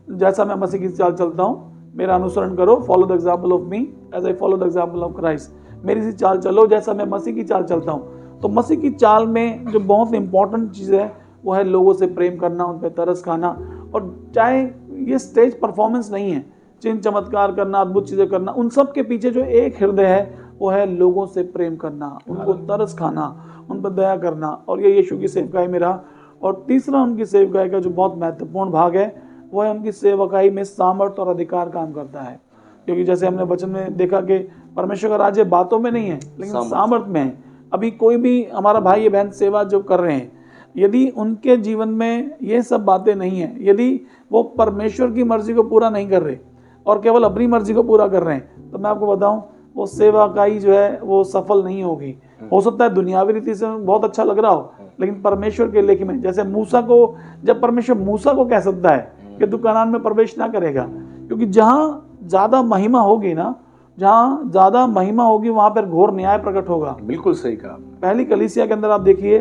जैसा मैं मसीह की चाल चलता हूँ मेरा अनुसरण करो, follow the example of me as I follow the example of Christ. मेरी सी चाल चलो जैसा मैं मसीह की चाल चलता हूँ। तो मसीह की चाल में जो बहुत इंपॉर्टेंट चीज़ है वो है लोगों से प्रेम करना, उन पर तरस खाना। और चाहे ये स्टेज परफॉर्मेंस नहीं है, चिन्ह चमत्कार करना, अद्भुत चीज़ें करना, उन सब के पीछे जो एक हृदय है वो है लोगों से प्रेम करना, उनको तरस खाना, उन पर दया करना। और ये यीशु की सेवकाई में रहा। और तीसरा उनकी सेवकाई का जो बहुत महत्वपूर्ण भाग है वो है उनकी सेवकाई में सामर्थ्य और अधिकार काम करता है। क्योंकि जैसे हमने वचन में देखा कि परमेश्वर का राज्य बातों में नहीं है लेकिन सामर्थ्य में है। अभी कोई भी हमारा भाई या बहन सेवा जो कर रहे हैं, यदि उनके जीवन में ये सब बातें नहीं है, यदि वो परमेश्वर की मर्जी को पूरा नहीं कर रहे और केवल अपनी मर्जी को पूरा कर रहे हैं, तो मैं आपको बताऊं वो सेवाकाई जो है वो सफल नहीं होगी। हो सकता है दुनियावी रीति से बहुत अच्छा लग रहा हो, लेकिन परमेश्वर के लेख में, जैसे मूसा को, जब परमेश्वर मूसा को कह सकता है कि तू कनान में प्रवेश ना करेगा, क्योंकि जहां ज्यादा महिमा होगी ना, जहाँ ज्यादा महिमा होगी वहां पर घोर न्याय प्रकट होगा। बिल्कुल सही कहा। पहली कलीसिया के अंदर आप देखिए,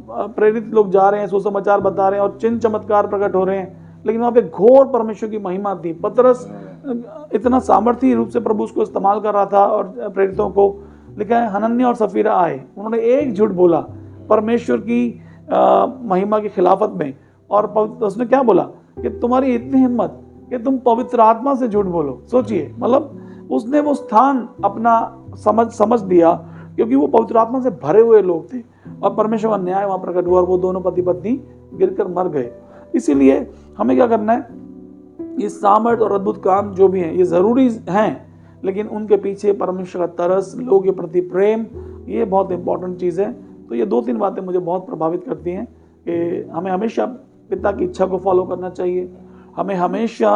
प्रेरित लोग जा रहे हैं, सुसमाचार बता रहे हैं और चिन्ह चमत्कार प्रकट हो रहे हैं, लेकिन वहां पे घोर परमेश्वर की महिमा थी। पतरस इतना सामर्थ्य रूप से प्रभु उसको इस्तेमाल कर रहा था और प्रेरितों को, लिखा है हनन्याह और सफीरा आए, उन्होंने एक झूठ बोला परमेश्वर की महिमा की खिलाफत में, और उसने क्या बोला कि तुम्हारी इतनी हिम्मत कि तुम पवित्र आत्मा से झूठ बोलो। सोचिए, मतलब उसने वो स्थान अपना समझ दिया, क्योंकि वो पवित्र आत्मा से भरे हुए लोग थे और परमेश्वर का न्याय वहां प्रकट हुआ और वो दोनों पति पत्नी गिरकर मर गए। इसीलिए हमें क्या करना है, ये सामर्थ और अद्भुत काम जो भी हैं ये जरूरी हैं, लेकिन उनके पीछे परमेश्वर का तरस, लोगों के प्रति प्रेम, ये बहुत इंपॉर्टेंट चीज़ है। तो ये 2-3 बातें मुझे बहुत प्रभावित करती हैं कि हमें हमेशा पिता की इच्छा को फॉलो करना चाहिए, हमें हमेशा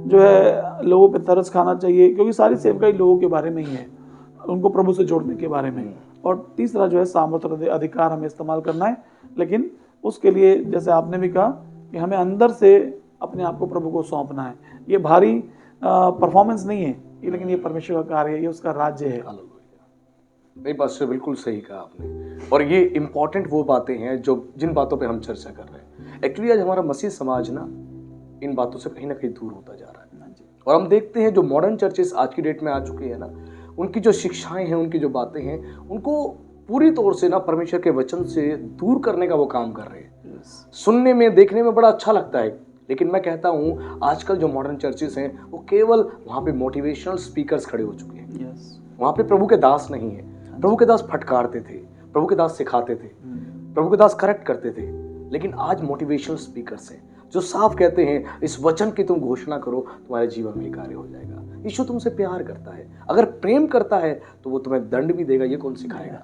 जो है लोगों पे तरस खाना चाहिए, क्योंकि सारी सेवकाई लोगों के बारे में ही है, उनको प्रभु से जोड़ने के बारे में। और तीसरा जो है सामर्थ्य और अधिकार हमें इस्तेमाल करना है, लेकिन उसके लिए जैसे आपने भी कहा कि हमें अंदर से अपने आप को प्रभु को सौंपना है। ये भारी परफॉर्मेंस नहीं है, लेकिन ये परमेश्वर का कार्य है, ये उसका राज्य है। नहीं पास्टर, बिल्कुल सही कहा आपने। और ये इंपॉर्टेंट वो बातें हैं जो जिन बातों पे हम चर्चा कर रहे हैं। एक्चुअली आज हमारा मसीह समाज ना इन बातों से कहीं ना कहीं दूर होता जा रहा है, और हम देखते हैं जो मॉडर्न चर्चेस आज की डेट में आ चुकी है ना, उनकी जो शिक्षाएं हैं, उनकी जो बातें हैं, उनको पूरी तौर से ना परमेश्वर के वचन से दूर करने का वो काम कर रहे हैं। सुनने में, देखने में बड़ा अच्छा लगता है, लेकिन मैं कहता हूँ आजकल जो मॉडर्न चर्चेस हैं वो केवल वहाँ पे मोटिवेशनल स्पीकर्स खड़े हो चुके हैं। वहाँ पे प्रभु के दास नहीं है। प्रभु के दास फटकारते थे, प्रभु के दास सिखाते थे, प्रभु के दास करेक्ट करते थे, लेकिन आज मोटिवेशनल स्पीकर्स हैं जो साफ कहते हैं इस वचन की तुम घोषणा करो, तुम्हारे जीवन में कार्य हो जाएगा। यीशु तुमसे प्यार करता है, अगर प्रेम करता है तो वो तुम्हें दंड भी देगा, ये कौन सिखाएगा?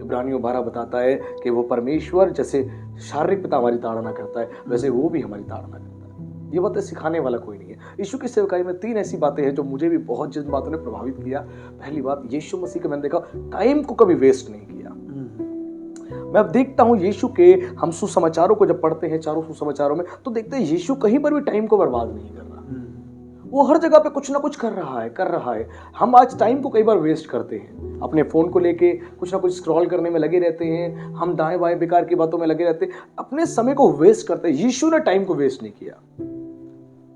इब्रानियों 12 बताता है कि वो परमेश्वर जैसे शारीरिक पिता हमारी ताड़ना करता है, वैसे वो भी हमारी ताड़ना करता है। ये बातें सिखाने वाला कोई नहीं है। यीशु की सेवकाई में 3 ऐसी बातें हैं जो मुझे भी बहुत, जिन बातों ने प्रभावित किया। पहली बात, यीशु मसीह का मैंने देखा टाइम को कभी वेस्ट नहीं किया। मैं अब देखता हूँ यीशु के, हम सुसमाचारों को जब पढ़ते हैं, चारों सुसमाचारों में, तो देखते हैं यीशु कहीं पर भी टाइम को बर्बाद नहीं कर रहा। वो हर जगह पे कुछ ना कुछ कर रहा है। हम आज टाइम को कई बार वेस्ट करते हैं, अपने फोन को लेके कुछ ना कुछ स्क्रॉल करने में लगे रहते हैं, हम दाएं बाएं बेकार की बातों में लगे रहते हैं, अपने समय को वेस्ट करते हैं। यीशु ने टाइम को वेस्ट नहीं किया।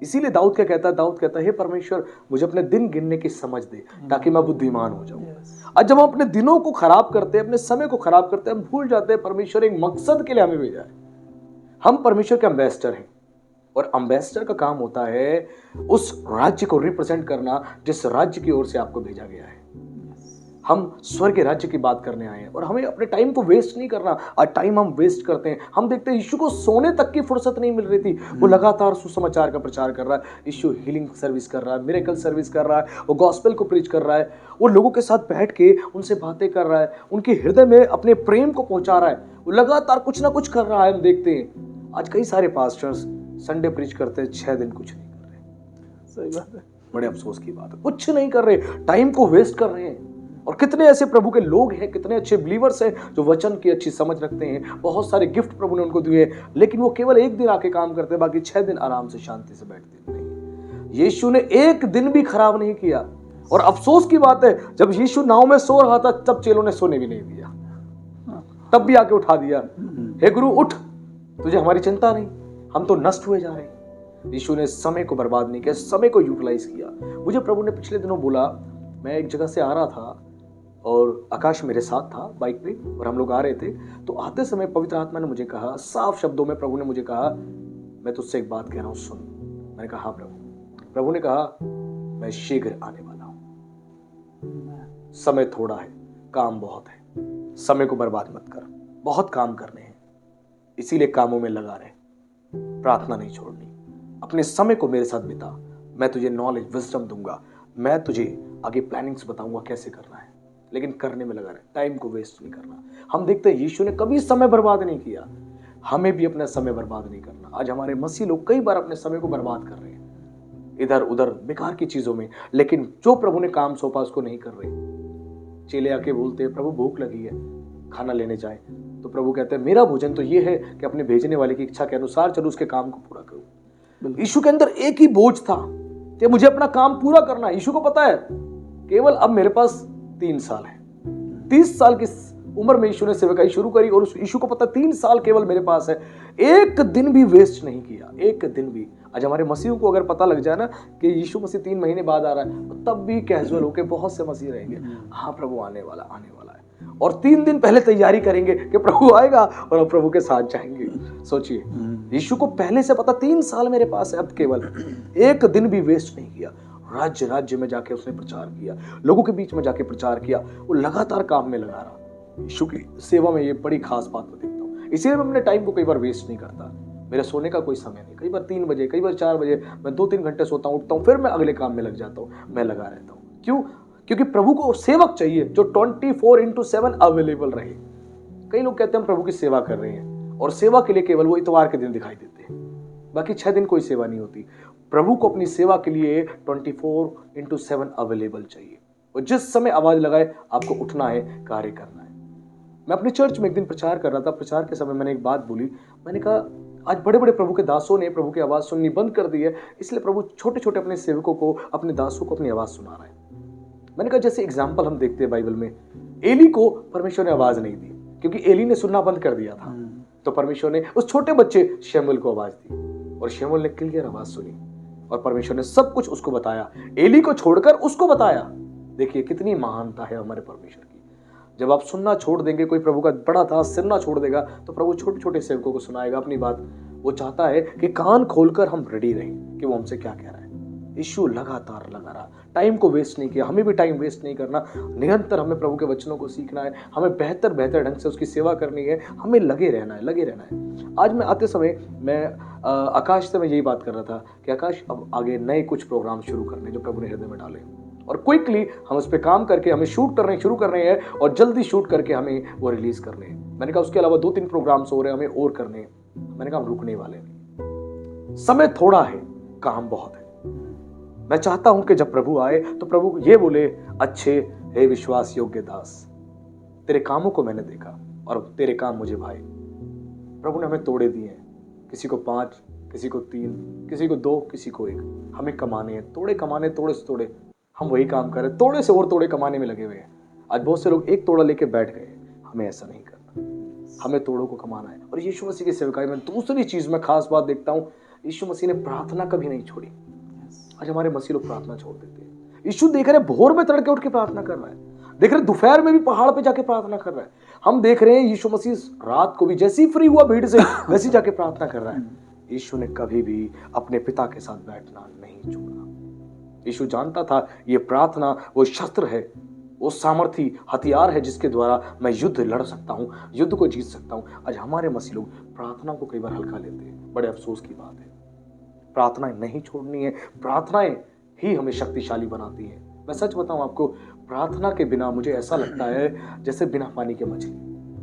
इसीलिए दाऊद कहता है हे परमेश्वर, मुझे अपने दिन गिनने की समझ दे ताकि मैं बुद्धिमान हो जाऊं। आज जब हम अपने दिनों को खराब करते हैं, अपने समय को खराब करते हैं, हम भूल जाते हैं परमेश्वर एक मकसद के लिए हमें भेजा है। हम परमेश्वर के एम्बेसडर हैं, और एम्बेसडर का काम होता है उस राज्य को रिप्रेजेंट करना जिस राज्य की ओर से आपको भेजा गया है। हम स्वर्ग के राज्य की बात करने आए हैं, और हमें अपने टाइम को वेस्ट नहीं करना। आज टाइम हम वेस्ट करते हैं। हम देखते हैं यीशु को सोने तक की फुर्सत नहीं मिल रही थी, वो लगातार सुसमाचार का प्रचार कर रहा है, यीशु हीलिंग सर्विस कर रहा है, मिरेकल सर्विस कर रहा है, वो गॉस्पेल को प्रीच कर रहा है, वो लोगों के साथ बैठ के उनसे बातें कर रहा है, उनके हृदय में अपने प्रेम को पहुंचा रहा है, वो लगातार कुछ ना कुछ कर रहा है। हम देखते हैं आज कई सारे पास्टर्स संडे प्रीच करते हैं, 6 दिन कुछ नहीं कर रहे। सही बात है, बड़े अफसोस की बात है, कुछ नहीं कर रहे, टाइम को वेस्ट कर रहे हैं। और कितने ऐसे प्रभु के लोग हैं, कितने अच्छे बिलीवर्स हैं जो वचन की अच्छी समझ रखते हैं, बहुत सारे गिफ्ट प्रभु ने उनको दिए, लेकिन वो केवल एक दिन आके काम करते हैं, बाकी 6 दिन आराम से शांति से बैठते नहीं। यीशु ने एक दिन भी खराब नहीं किया। और अफसोस की बात है, जब यीशु नाव में सो रहा था तब चेलों ने सोने भी नहीं दिया, तब भी आके उठा दिया, हे गुरु उठ, तुझे हमारी चिंता नहीं, हम तो नष्ट हुए जा रहे हैं। यीशु ने समय को बर्बाद नहीं किया, समय को यूटिलाइज किया। मुझे प्रभु ने पिछले दिनों बोला, मैं एक जगह से आ रहा था और आकाश मेरे साथ था बाइक पे, और हम लोग आ रहे थे, तो आते समय पवित्र आत्मा ने मुझे कहा, साफ शब्दों में प्रभु ने मुझे कहा, मैं तुझसे एक बात कह रहा हूं, सुन। मैंने कहा हाँ प्रभु। प्रभु ने कहा, मैं शीघ्र आने वाला हूं, समय थोड़ा है, काम बहुत है, समय को बर्बाद मत कर, बहुत काम करने हैं, इसीलिए कामों में लगा रहे, प्रार्थना नहीं छोड़नी, अपने समय को मेरे साथ बिता, मैं तुझे नॉलेज विजडम दूंगा, मैं तुझे आगे प्लानिंग्स बताऊंगा कैसे करना है, लेकिन करने में लगा रहे, टाइम को वेस्ट नहीं करना। हम देखते हैं यीशु ने कभी समय बर्बाद नहीं किया, हमें भी अपना समय बर्बाद नहीं करना। आज हमारे मसीह लोग कई बार अपने समय को बर्बाद कर रहे हैं इधर उधर बेकार की चीजों में, लेकिन जो प्रभु ने काम सौंपा उसको नहीं कर रहे। चेले आके बोलते हैं, प्रभु भूख लगी है, खाना लेने जाए, तो प्रभु कहते हैं, मेरा भोजन तो ये है कि अपने भेजने वाले की इच्छा के अनुसार चलो उसके काम को पूरा करूं। यीशु के अंदर एक ही बोझ था, कि मुझे अपना काम पूरा करना है। यीशु को पता है केवल अब मेरे पास 3 साल है। 30 साल की उम्र में यीशु ने सेवकाई शुरू करी और उस यीशु को पता 3 साल केवल मेरे पास है। एक दिन भी वेस्ट नहीं किया, एक दिन भी। आज हमारे मसीहों को अगर पता लग जाए ना कि यीशु मसीह 3 महीने बाद आ रहा है, तो तब भी कैजुअल होके बहुत से मसीह रहेंगे, हाँ प्रभु आने वाला है, और 3 दिन पहले तैयारी करेंगे कि प्रभु आएगा और हम प्रभु के साथ जाएंगे। सोचिए, यीशु को पहले से पता 3 साल मेरे पास है, अब केवल एक दिन भी वेस्ट नहीं किया। राज्य राज्य में जाके उसने प्रचार किया, लोगों के बीच में जाके प्रचार किया, वो लगातार काम में लगा रहा। यीशु की सेवा में ये बड़ी खास बात मैं देखता हूँ। इसीलिए मैं अपने टाइम को कई बार वेस्ट नहीं करता। मेरा सोने का कोई समय नहीं, कई बार 3 बजे, कई बार 4 बजे मैं 2-3 घंटे सोता हूँ, उठता हूँ, फिर मैं अगले काम में लग जाता हूँ, मैं लगा रहता हूँ। क्यों? क्योंकि प्रभु को सेवक चाहिए जो 24/7 अवेलेबल रहे। कई लोग कहते हैं हम प्रभु की सेवा कर रहे हैं, और सेवा के लिए केवल वो इतवार के दिन दिखाई देते हैं, बाकी 6 दिन कोई सेवा नहीं होती। प्रभु को अपनी सेवा के लिए 24/7 अवेलेबल चाहिए, और जिस समय आवाज लगाए आपको उठना है, कार्य करना है। मैं अपने चर्च में एक दिन प्रचार कर रहा था। प्रचार के समय मैंने एक बात बोली, मैंने कहा आज बड़े बड़े प्रभु के दासों ने प्रभु की आवाज सुननी बंद कर दी है, इसलिए प्रभु छोटे छोटे अपने सेवकों को, अपने दासों को अपनी आवाज सुना रहा है। मैंने कहा जैसे एग्जाम्पल हम देखते हैं बाइबल में, एली को परमेश्वर ने आवाज नहीं दी क्योंकि एली ने सुनना बंद कर दिया था, तो परमेश्वर ने उस छोटे बच्चे शमूएल को आवाज दी, और शमूएल ने क्लियर आवाज सुनी, और परमेश्वर ने सब कुछ उसको बताया, एली को छोड़कर उसको बताया। देखिए कितनी महानता है हमारे परमेश्वर की। जब आप सुनना छोड़ देंगे, कोई प्रभु का बड़ा दास सुनना छोड़ देगा, तो प्रभु छोटे छोटे सेवकों को सुनाएगा अपनी बात। वो चाहता है कि कान खोलकर हम रेडी रहें कि वो हमसे क्या कह रहा है। यीशु लगातार लगा रहा, टाइम को वेस्ट नहीं किया। हमें भी टाइम वेस्ट नहीं करना, निरंतर हमें प्रभु के वचनों को सीखना है, हमें बेहतर बेहतर ढंग से उसकी सेवा करनी है, हमें लगे रहना है, लगे रहना है। आज मैं आते समय मैं आकाश से मैं यही बात कर रहा था कि आकाश अब आगे नए कुछ प्रोग्राम शुरू करने जो प्रभु ने हृदय में डाले, और क्विकली हम उस पर काम करके हमें शूट करने शुरू कर रहे हैं, और जल्दी शूट करके हमें वो रिलीज करने हैं। मैंने कहा उसके अलावा 2-3 प्रोग्राम्स हो रहे हैं, हमें और करने हैं। मैंने कहा हम रुकने वाले नहीं, समय थोड़ा है, काम बहुत है। मैं चाहता हूं कि जब प्रभु आए तो प्रभु ये बोले, अच्छे हे विश्वास योग्य दास, तेरे कामों को मैंने देखा और तेरे काम मुझे भाए। प्रभु ने हमें तोड़े दिए हैं, किसी को 5, किसी को 3, किसी को 2, किसी को 1। हमें कमाने हैं, तोड़े कमाने, तोड़े से तोड़े। हम वही काम कर रहे हैं, तोड़े से और तोड़े कमाने में लगे हुए हैं। आज बहुत से लोग एक तोड़ा लेके बैठ गए। हमें ऐसा नहीं करना, हमें तोड़ों को कमाना है। और यीशु मसीह की सेवकाई में दूसरी चीज में खास बात देखता हूं, यीशु मसीह ने प्रार्थना कभी नहीं छोड़ी। आज हमारे मसीह लोग प्रार्थना छोड़ देते हैं। यीशु देख रहे भोर में तड़के उठ के प्रार्थना कर रहा है, देख रहे दोपहर में भी पहाड़ पे जाके प्रार्थना कर रहा है। हम देख रहे हैं यीशु मसीह रात को भी जैसे ही फ्री हुआ भीड़ से वैसे जाके प्रार्थना कर रहा है। यीशु ने कभी भी अपने पिता के साथ बैठना नहीं छोड़ा। यीशु जानता था ये प्रार्थना वो शस्त्र है, वो सामर्थी हथियार है जिसके द्वारा मैं युद्ध लड़ सकता हूँ, युद्ध को जीत सकता हूँ। आज हमारे मसीह लोग प्रार्थना को कई बार हल्का लेते हैं, बड़े अफसोस की बात है। प्रार्थनाएं नहीं छोड़नी है, प्रार्थनाएं ही हमें शक्तिशाली बनाती है। मैं सच बताऊं आपको, प्रार्थना के बिना मुझे ऐसा लगता है जैसे बिना पानी के मछली,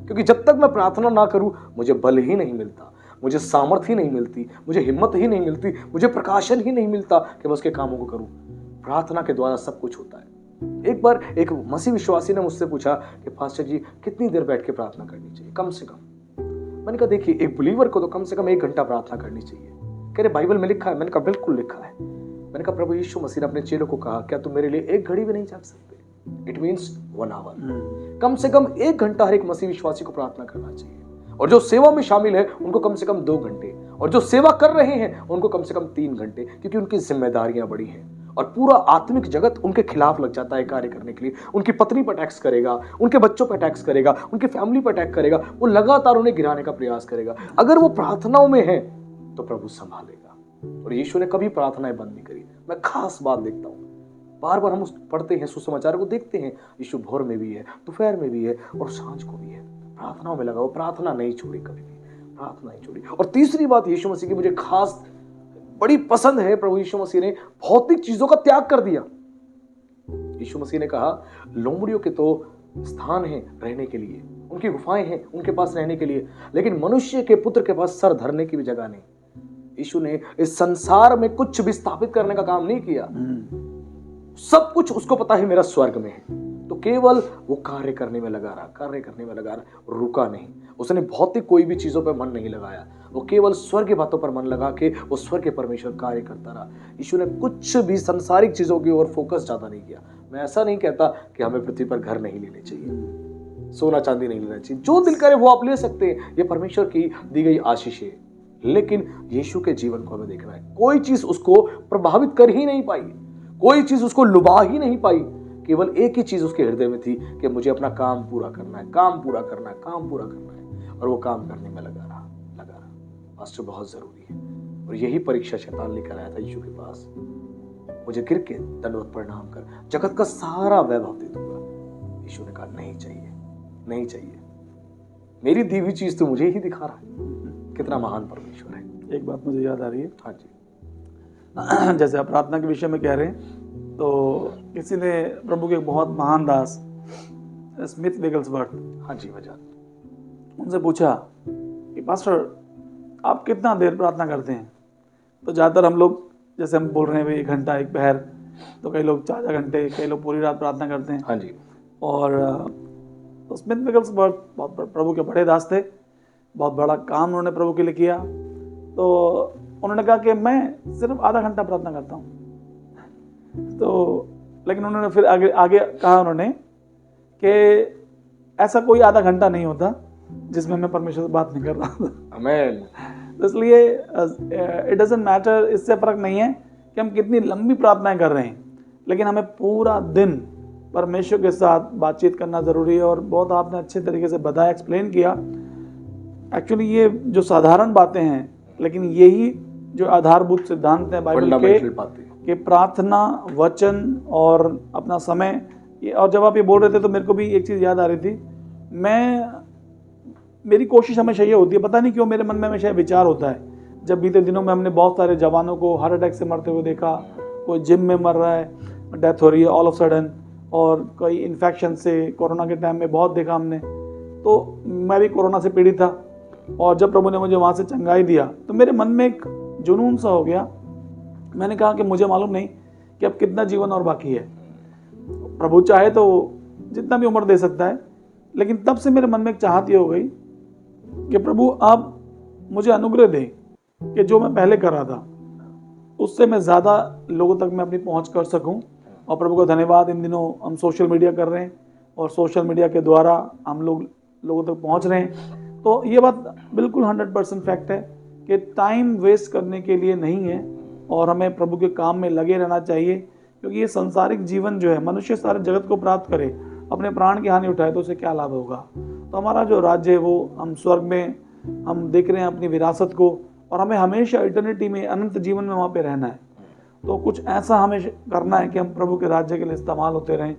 क्योंकि जब तक मैं प्रार्थना ना करूं मुझे बल ही नहीं मिलता, मुझे सामर्थ्य ही नहीं मिलती, मुझे हिम्मत ही नहीं मिलती, मुझे प्रकाशन ही नहीं मिलता कि मैं उसके कामों को करूं। प्रार्थना के द्वारा सब कुछ होता है। एक बार एक मसीह विश्वासी ने मुझसे पूछा कि पास्टर जी कितनी देर बैठ के प्रार्थना करनी चाहिए, कम से कम। मैंने कहा देखिए एक बिलीवर को तो कम से कम 1 घंटा प्रार्थना करनी चाहिए। कह रहे बाइबल में लिखा है। मैंने कहा बिल्कुल लिखा है। मैंने कहा प्रभु यीशु मसीह ने अपने चेलों को कहा, क्या तुम मेरे लिए 1 घड़ी भी नहीं जाग सकते? It means 1 our. कम से कम 1 घंटा हर एक मसीह विश्वासी को प्रार्थना करना चाहिए। और जो सेवा में शामिल है उनको कम से कम 2 घंटे, और जो सेवा कर रहे हैं उनको कम से कम 3 घंटे, क्योंकि उनकी जिम्मेदारियां बड़ी हैं और पूरा आत्मिक जगत उनके खिलाफ लग जाता है कार्य करने के लिए। उनकी पत्नी पर अटैक्स करेगा, उनके बच्चों पर अटैक्स करेगा, उनकी फैमिली पर अटैक करेगा, वो लगातार उन्हें गिराने का प्रयास करेगा। अगर वो प्रार्थनाओं में है तो प्रभु संभालेगा। और यीशु ने कभी प्रार्थनाएं बंद नहीं करी। मैं खास बात देखता हूँ, बार बार हम पढ़ते हैं, सुसमाचार को देखते हैं, यीशु भोर में भी है, दोपहर में भी है और सांझ को भी है। प्रार्थनाओं में लगा, वो प्रार्थना नहीं छोड़ी, कभी भी प्रार्थना नहीं छोड़ी। और तीसरी बात यीशु मसीह की मुझे खास बड़ी पसंद है, प्रभु यीशु मसीह ने भौतिक चीजों का त्याग कर दिया। यीशु मसीह ने कहा लोमड़ियों के तो स्थान है रहने के लिए, उनकी गुफाएं हैं उनके पास रहने के लिए, लेकिन मनुष्य के पुत्र के पास सर धरने की भी जगह नहीं। यीशु ने इस संसार में कुछ भी स्थापित करने का काम नहीं किया। सब कुछ उसको पता है मेरा स्वर्ग में है। तो केवल वो कार्य करने में लगा रहा, रुका नहीं। उसने भौतिक कोई भी चीजों पर मन नहीं लगाया, वो केवल स्वर्ग की बातों पर मन लगा के वो स्वर्ग के परमेश्वर कार्य करता रहा। यीशु ने कुछ भी संसारिक चीजों की ओर फोकस ज्यादा नहीं किया। मैं ऐसा नहीं कहता कि हमें पृथ्वी पर घर नहीं लेने चाहिए, सोना चांदी नहीं लेना चाहिए, जो दिल करे वो आप ले सकते हैं, ये परमेश्वर की दी गई आशीष है। लेकिन यीशु के जीवन को हमें देखना है, कोई चीज उसको प्रभावित कर ही नहीं पाई, कोई चीज उसको लुभा ही नहीं पाई। केवल एक ही चीज उसके हृदय में थी कि मुझे अपना काम पूरा करना है, काम पूरा करना है, और वो काम करने में लगा रहा। पास्टर, बहुत जरूरी है। और यही परीक्षा शैतान लेकर आया था यीशु के पास। मुझे गिर के दंडवत प्रणाम कर, जगत का सारा वैभव दे दूंगा। यीशु ने कहा नहीं चाहिए, मेरी दी हुई चीज तो मुझे ही दिखा रहा है। कितना महान परमेश्वर है। एक बात मुझे याद आ रही है, हाँ जी, जैसे आप प्रार्थना के विषय में कह रहे हैं, तो किसी ने प्रभु के एक बहुत महान दास स्मिथ विगल्सवर्थ, हाँ जी भजन, उनसे पूछा कि पास्टर आप कितना देर प्रार्थना करते हैं? तो ज़्यादातर हम लोग, जैसे हम बोल रहे हैं भाई 1 घंटा 1 पहर, तो कई लोग 4 घंटे, कई लोग पूरी रात प्रार्थना करते हैं। हाँ जी। और तो स्मिथ विगल्सवर्थ बहुत प्रभु के बड़े दास थे, बहुत बड़ा काम उन्होंने प्रभु के लिए किया। तो उन्होंने कहा कि मैं सिर्फ आधा घंटा प्रार्थना करता हूँ। तो लेकिन उन्होंने फिर आगे कहा उन्होंने कि ऐसा कोई आधा घंटा नहीं होता जिसमें मैं परमेश्वर से बात नहीं कर रहा था। आमीन। तो इसलिए इट डजंट मैटर, इससे फर्क नहीं है कि हम कितनी लंबी प्रार्थनाएं कर रहे हैं, लेकिन हमें पूरा दिन परमेश्वर के साथ बातचीत करना ज़रूरी है। और बहुत आपने अच्छे तरीके से बताया, एक्सप्लेन किया। एक्चुअली ये जो साधारण बातें हैं, लेकिन यही जो आधारभूत सिद्धांत हैं बाइबल के प्रार्थना, वचन और अपना समय। और जब आप ये बोल रहे थे तो मेरे को भी एक चीज़ याद आ रही थी। मेरी कोशिश हमेशा ये होती है, पता नहीं क्यों मेरे मन में हमेशा विचार होता है। जब बीते दिनों में हमने बहुत सारे जवानों को हार्ट अटैक से मरते हुए देखा, कोई जिम में मर रहा है, डेथ हो रही है ऑल ऑफ सडन, और कोई इन्फेक्शन से कोरोना के टाइम में बहुत देखा हमने। तो मैं भी कोरोना से पीड़ित था, और जब प्रभु ने मुझे वहाँ से चंगाई दिया तो मेरे मन में एक जुनून सा हो गया। मैंने कहा कि मुझे मालूम नहीं कि अब कितना जीवन और बाकी है। प्रभु चाहे तो जितना भी उम्र दे सकता है, लेकिन तब से मेरे मन में एक चाहत ये हो गई कि प्रभु आप मुझे अनुग्रह दें कि जो मैं पहले कर रहा था उससे मैं ज़्यादा लोगों तक मैं अपनी पहुंच कर सकूं। और प्रभु का धन्यवाद, इन दिनों हम सोशल मीडिया कर रहे हैं और सोशल मीडिया के द्वारा हम लोगों तक पहुंच रहे हैं। तो ये बात बिल्कुल 100% फैक्ट है कि टाइम वेस्ट करने के लिए नहीं है, और हमें प्रभु के काम में लगे रहना चाहिए। क्योंकि ये संसारिक जीवन जो है, मनुष्य सारे जगत को प्राप्त करे, अपने प्राण की हानि उठाए तो उसे क्या लाभ होगा? तो हमारा जो राज्य है वो हम स्वर्ग में हम देख रहे हैं अपनी विरासत को, और हमें हमेशा इटर्निटी में, अनंत जीवन में वहाँ पे रहना है। तो कुछ ऐसा हमें करना है कि हम प्रभु के राज्य के लिए इस्तेमाल होते रहें।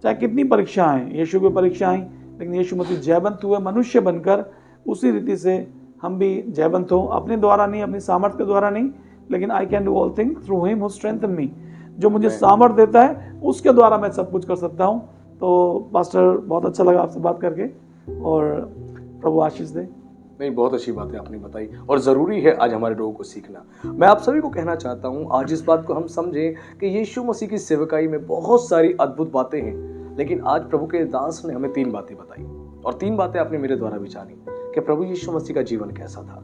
चाहे कितनी परीक्षा आएँ, यीशु की परीक्षा आई, लेकिन यीशु मसीह जयवंत हुए मनुष्य बनकर, उसी रीति से हम भी जयवंत हों, अपने द्वारा नहीं, अपनी सामर्थ्य के द्वारा नहीं, लेकिन I can do all thing through him who strengthen me. जो मुझे सामर्थ्य देता है उसके द्वारा मैं सब कुछ कर सकता हूँ। तो पास्टर, बहुत अच्छा लगा आपसे बात करके, और प्रभु आशीष दे। नहीं, बहुत अच्छी बातें आपने बताई, और ज़रूरी है आज हमारे लोगों को सीखना। मैं आप सभी को कहना चाहता हूँ, आज इस बात को हम समझें कि यीशु मसीह की सेवकाई में बहुत सारी अद्भुत बातें हैं, लेकिन आज प्रभु के दास ने हमें 3 बातें बताई, और 3 बातें आपने मेरे द्वारा भी जानी कि प्रभु यीशु मसीह का जीवन कैसा था,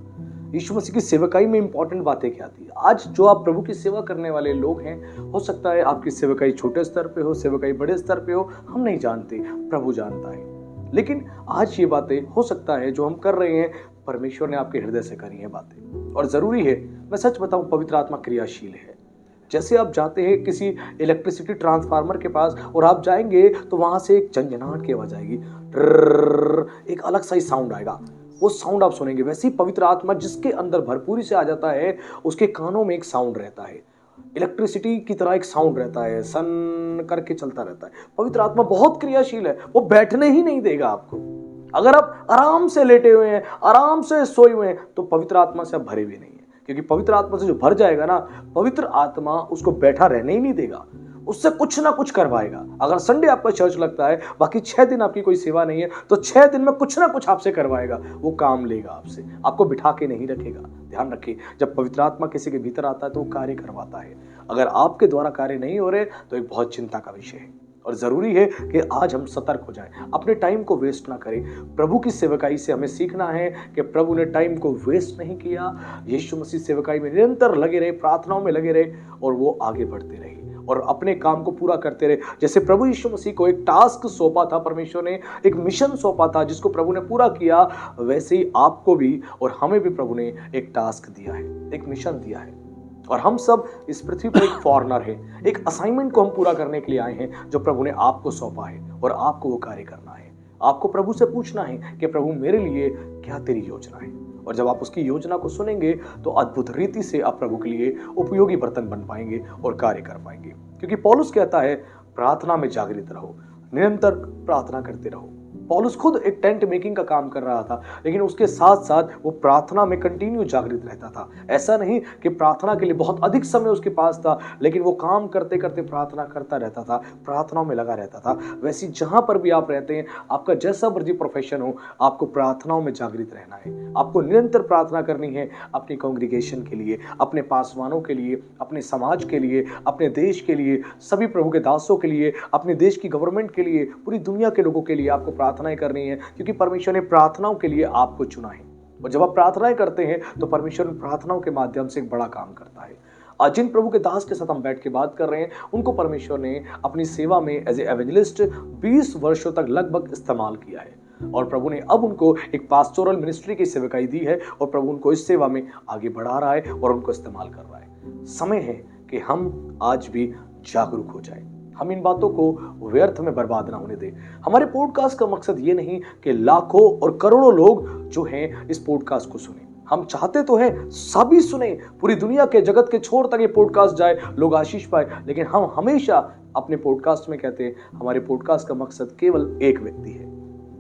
यीशु मसीह की सेवकाई में इंपॉर्टेंट बातें क्या थी। आज जो आप प्रभु की सेवा करने वाले लोग हैं, हो सकता है आपकी सेवकाई छोटे स्तर पे हो, सेवकाई बड़े स्तर पे हो, हम नहीं जानते, प्रभु जानता है। लेकिन आज ये बातें हो सकता है जो हम कर रहे हैं, परमेश्वर ने आपके हृदय से करी हैं बातें, और ज़रूरी है, मैं सच बताऊं, पवित्र आत्मा क्रियाशील है। जैसे आप जाते हैं किसी इलेक्ट्रिसिटी ट्रांसफार्मर के पास, और आप जाएंगे तो वहाँ से एक झंझनाहट की आवाज़ आएगी, एक अलग सा ही साउंड आएगा, वो साउंड आप सुनेंगे। वैसे ही पवित्र आत्मा जिसके अंदर भरपूरी से आ जाता है, उसके कानों में एक साउंड रहता है, इलेक्ट्रिसिटी की तरह एक साउंड रहता है, सन करके चलता रहता है। पवित्र आत्मा बहुत क्रियाशील है, वो बैठने ही नहीं देगा आपको। अगर आप आराम से लेटे हुए हैं, आराम से सोए हुए हैं, तो पवित्र आत्मा से आप भरे हुए नहीं है, क्योंकि पवित्र आत्मा से जो भर जाएगा ना, पवित्र आत्मा उसको बैठा रहने ही नहीं देगा, उससे कुछ ना कुछ करवाएगा। अगर संडे आपका चर्च लगता है, बाकी 6 दिन आपकी कोई सेवा नहीं है, तो 6 दिन में कुछ ना कुछ आपसे करवाएगा, वो काम लेगा आपसे, आपको बिठा के नहीं रखेगा। ध्यान रखिए, जब पवित्र आत्मा किसी के भीतर आता है तो वो कार्य करवाता है। अगर आपके द्वारा कार्य नहीं हो रहे तो एक बहुत चिंता का विषय है। और जरूरी है कि आज हम सतर्क हो जाएं, अपने टाइम को वेस्ट ना करें। प्रभु की सेवकाई से हमें सीखना है कि प्रभु ने टाइम को वेस्ट नहीं किया। यीशु मसीह सेवकाई में निरंतर लगे रहे, प्रार्थनाओं में लगे रहे और वो आगे बढ़ते रहे और अपने काम को पूरा करते रहे। जैसे प्रभु यीशु मसीह को एक टास्क सौंपा था, परमेश्वर ने एक मिशन सौंपा था जिसको प्रभु ने पूरा किया, वैसे ही आपको भी और हमें भी प्रभु ने एक टास्क दिया है, एक मिशन दिया है। और हम सब इस पृथ्वी पर एक फॉरेनर है, एक असाइनमेंट को हम पूरा करने के लिए आए हैं जो प्रभु ने आपको सौंपा है और आपको वो कार्य करना है। आपको प्रभु से पूछना है कि प्रभु मेरे लिए क्या तेरी योजना है, और जब आप उसकी योजना को सुनेंगे तो अद्भुत रीति से आप प्रभु के लिए उपयोगी बर्तन बन पाएंगे और कार्य कर पाएंगे। क्योंकि पौलुस कहता है प्रार्थना में जागृत रहो, निरंतर प्रार्थना करते रहो। पौलुस खुद एक टेंट मेकिंग का काम कर रहा था, लेकिन उसके साथ साथ वो प्रार्थना में कंटिन्यू जागृत रहता था। ऐसा नहीं कि प्रार्थना के लिए बहुत अधिक समय उसके पास था, लेकिन वो काम करते करते प्रार्थना करता रहता था, प्रार्थनाओं में लगा रहता था। वैसे जहां पर भी आप रहते हैं, आपका जैसा मर्जी प्रोफेशन हो, आपको प्रार्थनाओं में जागृत रहना है। आपको निरंतर प्रार्थना करनी है अपनी कांग्रीगेशन के लिए, अपने पासवानों के लिए, अपने समाज के लिए, अपने देश के लिए, सभी प्रभु के दासों के लिए, अपने देश की गवर्नमेंट के लिए, पूरी दुनिया के लोगों के लिए आपको प्रार्थनाएं करनी है। क्योंकि परमेश्वर ने प्रार्थनाओं के लिए आपको चुना है, और जब आप प्रार्थनाएं करते हैं तो परमेश्वर प्रार्थनाओं के माध्यम से एक बड़ा काम करता है। आज जिन प्रभु के दास के साथ हम बैठ के बात कर रहे हैं, उनको परमेश्वर ने अपनी सेवा में एज ए एवेंजलिस्ट 20 वर्षों तक लगभग इस्तेमाल किया है, और प्रभु ने अब उनको एक पास्टोरल मिनिस्ट्री की सेवकाई दी है, और प्रभु उनको इस सेवा में आगे बढ़ा रहा है और उनको इस्तेमाल कर रहा है। समय है कि हम आज भी जागरूक हो जाए, हम इन बातों को व्यर्थ में बर्बाद ना होने दें। हमारे पॉडकास्ट का मकसद ये नहीं कि लाखों और करोड़ों लोग जो हैं इस पॉडकास्ट को सुने। हम चाहते तो हैं सभी सुने, पूरी दुनिया के जगत के छोर तक ये पॉडकास्ट जाए, लोग आशीष पाए, लेकिन हम हमेशा अपने पॉडकास्ट में कहते हैं हमारे पॉडकास्ट का मकसद केवल एक व्यक्ति है।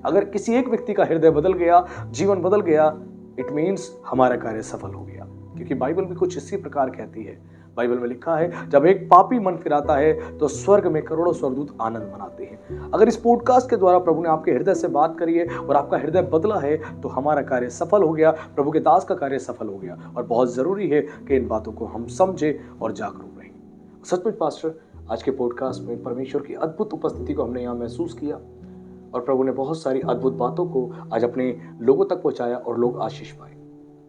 अगर किसी एक व्यक्ति का हृदय बदल गया, जीवन बदल गया, इट मीन्स हमारा कार्य सफल हो गया। क्योंकि बाइबल भी कुछ इसी प्रकार कहती है। बाइबल में लिखा है, जब एक पापी मन फिराता है तो स्वर्ग में करोड़ों स्वर्गदूत आनंद मनाते हैं। अगर इस पॉडकास्ट के द्वारा प्रभु ने आपके हृदय से बात करी है और आपका हृदय बदला है, तो हमारा कार्य सफल हो गया, प्रभु के दास का कार्य सफल हो गया। और बहुत जरूरी है कि इन बातों को हम समझे और जागरूक रहें। सचमुच पास्टर, आज के पॉडकास्ट में परमेश्वर की अद्भुत उपस्थिति को हमने यहाँ महसूस किया, और प्रभु ने बहुत सारी अद्भुत बातों को आज अपने लोगों तक पहुंचाया और लोग आशीष पाए।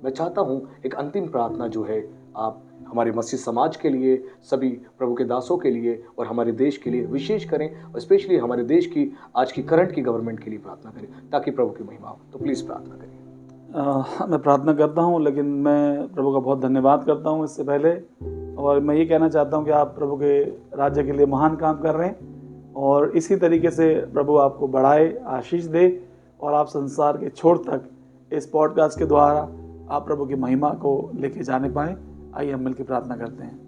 मैं चाहता हूं एक अंतिम प्रार्थना जो है आप हमारे मसीह समाज के लिए, सभी प्रभु के दासों के लिए और हमारे देश के लिए विशेष करें, और स्पेशली हमारे देश की आज की करंट की गवर्नमेंट के लिए प्रार्थना करें, ताकि प्रभु की महिमा हो। तो प्लीज़ प्रार्थना करिए। मैं प्रार्थना करता हूँ, लेकिन मैं प्रभु का बहुत धन्यवाद करता हूँ इससे पहले, और मैं ये कहना चाहता हूँ कि आप प्रभु के राज्य के लिए महान काम कर रहे हैं, और इसी तरीके से प्रभु आपको बढ़ाए, आशीष दे, और आप संसार के छोर तक इस पॉडकास्ट के द्वारा आप प्रभु की महिमा को लेके जाने पाएँ। आइए हम मिलकर प्रार्थना करते हैं।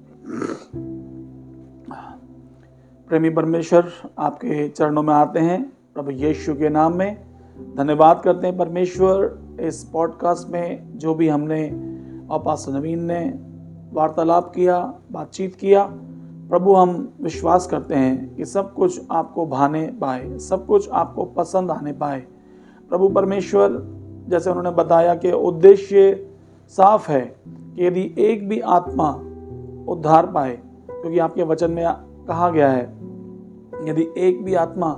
प्रेमी परमेश्वर, आपके चरणों में आते हैं प्रभु यीशु के नाम में। धन्यवाद करते हैं परमेश्वर, इस पॉडकास्ट में जो भी हमने और पास्टर नवीन ने वार्तालाप किया, बातचीत किया, प्रभु हम विश्वास करते हैं कि सब कुछ आपको भाने पाए, सब कुछ आपको पसंद आने पाए। प्रभु परमेश्वर, जैसे उन्होंने बताया कि उद्देश्य साफ है कि यदि एक भी आत्मा उद्धार पाए, क्योंकि आपके वचन में कहा गया है यदि एक भी आत्मा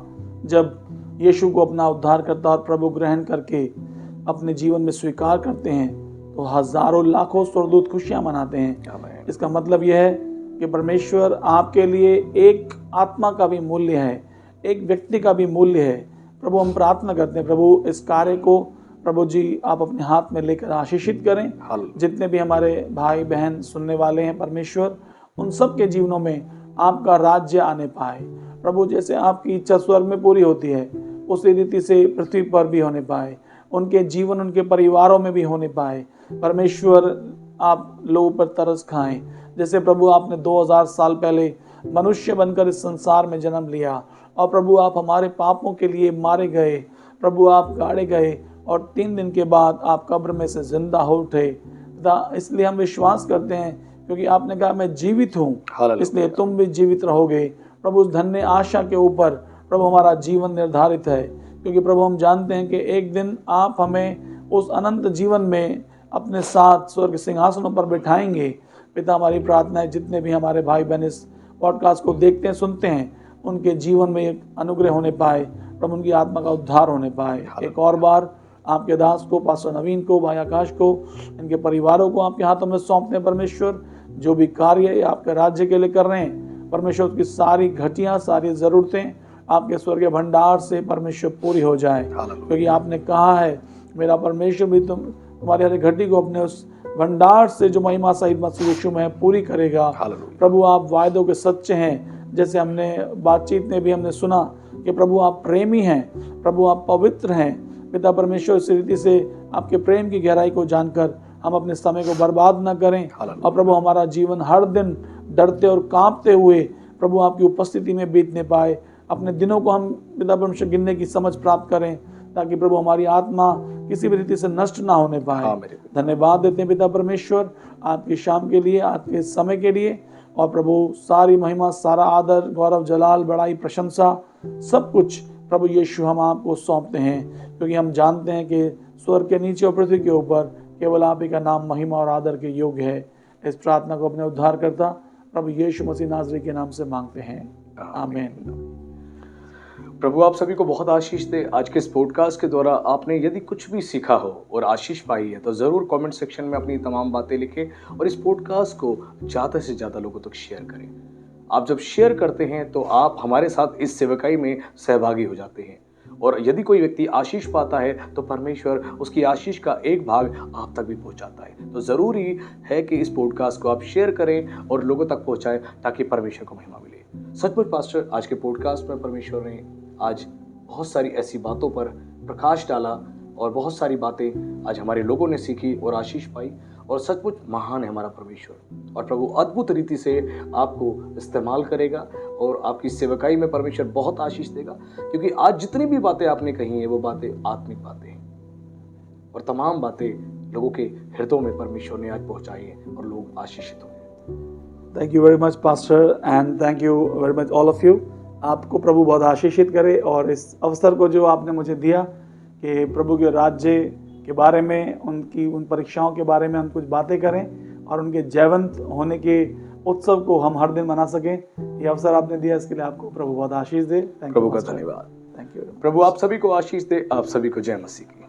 जब यीशु को अपना उद्धार करता और प्रभु ग्रहण करके अपने जीवन में स्वीकार करते हैं, तो हजारों लाखों स्वर्गदूत खुशियां मनाते हैं। इसका मतलब यह है कि परमेश्वर आपके लिए एक आत्मा का भी मूल्य है, एक व्यक्ति का भी मूल्य है। प्रभु हम प्रार्थना करते हैं, प्रभु इस कार्य को प्रभु जी आप अपने हाथ में लेकर आशीषित करें। जितने भी हमारे भाई बहन सुनने वाले हैं परमेश्वर, उन सब के जीवनों में आपका राज्य आने पाए। प्रभु जैसे आपकी इच्छा स्वर्ग में पूरी होती है, उसी रीति से पृथ्वी पर भी होने पाए, उनके जीवन उनके परिवारों में भी होने पाए। परमेश्वर आप लोगों पर तरस खाएं, जैसे प्रभु आपने 2000 साल पहले मनुष्य बनकर इस संसार में जन्म लिया, और प्रभु आप हमारे पापों के लिए मारे गए, प्रभु आप गाड़े गए, और 3 दिन के बाद आप कब्र में से जिंदा हो उठे। इसलिए हम विश्वास करते हैं, क्योंकि आपने कहा मैं जीवित हूँ, इसलिए तुम भी जीवित रहोगे। प्रभु उस धन्य आशा के ऊपर प्रभु हमारा जीवन निर्धारित है, क्योंकि प्रभु हम जानते हैं कि एक दिन आप हमें उस अनंत जीवन में अपने साथ स्वर्ग सिंहासनों पर बिठाएंगे। पिता, हमारी प्रार्थना है जितने भी हमारे भाई बहन इस पॉडकास्ट को देखते हैं, सुनते हैं, उनके जीवन में एक अनुग्रह होने पाए, प्रभु उनकी आत्मा का उद्धार होने पाए। एक और बार आपके दास को, पास्टर नवीन को, भाई आकाश को, इनके परिवारों को आपके हाथों में सौंपते हैं परमेश्वर। जो भी कार्य आपके राज्य के लिए कर रहे हैं परमेश्वर, की सारी घटियां, सारी जरूरतें आपके स्वर्गीय भंडार से परमेश्वर पूरी हो जाए, क्योंकि आपने कहा है मेरा परमेश्वर भी तुम्हारी हर घटी को अपने उस भंडार से जो महिमा सहित मसीह यीशु में पूरी करेगा। प्रभु आप वायदों के सच्चे हैं, जैसे हमने बातचीत में भी हमने सुना कि प्रभु आप प्रेमी हैं, प्रभु आप पवित्र हैं। पिता परमेश्वर, इस रीति से आपके प्रेम की गहराई को जानकर हम अपने समय को बर्बाद न करें, और प्रभु हमारा जीवन हर दिन डरते और कांपते हुए प्रभु आपकी उपस्थिति में बीतने पाए। अपने दिनों को हम पिता परमेश्वर गिनने की समझ प्राप्त करें, ताकि प्रभु हमारी आत्मा किसी भी रीति से नष्ट ना होने पाए। धन्यवाद देते हैं पिता परमेश्वर आपकी शाम के लिए, आपके समय के लिए। और प्रभु सारी महिमा, सारा आदर, गौरव, जलाल, बड़ाई, प्रशंसा, सब कुछ प्रभु यीशु हम आपको सौंपते हैं, क्योंकि हम जानते हैं कि स्वर्ग के नीचे और पृथ्वी के ऊपर केवल आप ही का नाम महिमा और आदर के योग्य है। इस प्रार्थना को अपने उद्धारकर्ता प्रभु यीशु मसीह नाज़री के नाम से मांगते हैं, आमीन। प्रभु आप सभी को बहुत आशीष दे। आज के इस पॉडकास्ट के द्वारा आपने यदि कुछ भी सीखा हो और आशीष पाई है तो ज़रूर कमेंट सेक्शन में अपनी तमाम बातें लिखें और इस पॉडकास्ट को ज़्यादा से ज़्यादा लोगों तक शेयर करें। आप जब शेयर करते हैं तो आप हमारे साथ इस सेवकाई में सहभागी हो जाते हैं, और यदि कोई व्यक्ति आशीष पाता है तो परमेश्वर उसकी आशीष का एक भाग आप तक भी पहुंचाता है। तो ज़रूरी है कि इस पॉडकास्ट को आप शेयर करें और लोगों तक पहुंचाएं, ताकि परमेश्वर को महिमा मिले। सचमुच पास्टर, आज के पॉडकास्ट में परमेश्वर ने आज बहुत सारी ऐसी बातों पर प्रकाश डाला और बहुत सारी बातें आज हमारे लोगों ने सीखी और आशीष पाई, और सचमुच महान है हमारा परमेश्वर। और प्रभु अद्भुत रीति से आपको इस्तेमाल करेगा और आपकी सेवकाई में परमेश्वर बहुत आशीष देगा, क्योंकि आज जितनी भी बातें आपने कही हैं वो बातें आत्मिक बातें हैं, और तमाम बातें लोगों के हृदयों में परमेश्वर ने आज पहुंचाई है और लोग आशीषित हुए। Thank you very much pastor, and thank you very much all of you. आपको प्रभु बहुत आशीषित करे, और इस अवसर को जो आपने मुझे दिया कि प्रभु के राज्य के बारे में, उन परीक्षाओं के बारे में हम कुछ बातें करें और उनके जयवंत होने के उत्सव को हम हर दिन मना सकें, ये अवसर आपने दिया, इसके लिए आपको प्रभु बहुत आशीष दे। प्रभु का धन्यवाद। Thank you. प्रभु आप सभी को आशीष दे। आप सभी को जय मसीह की।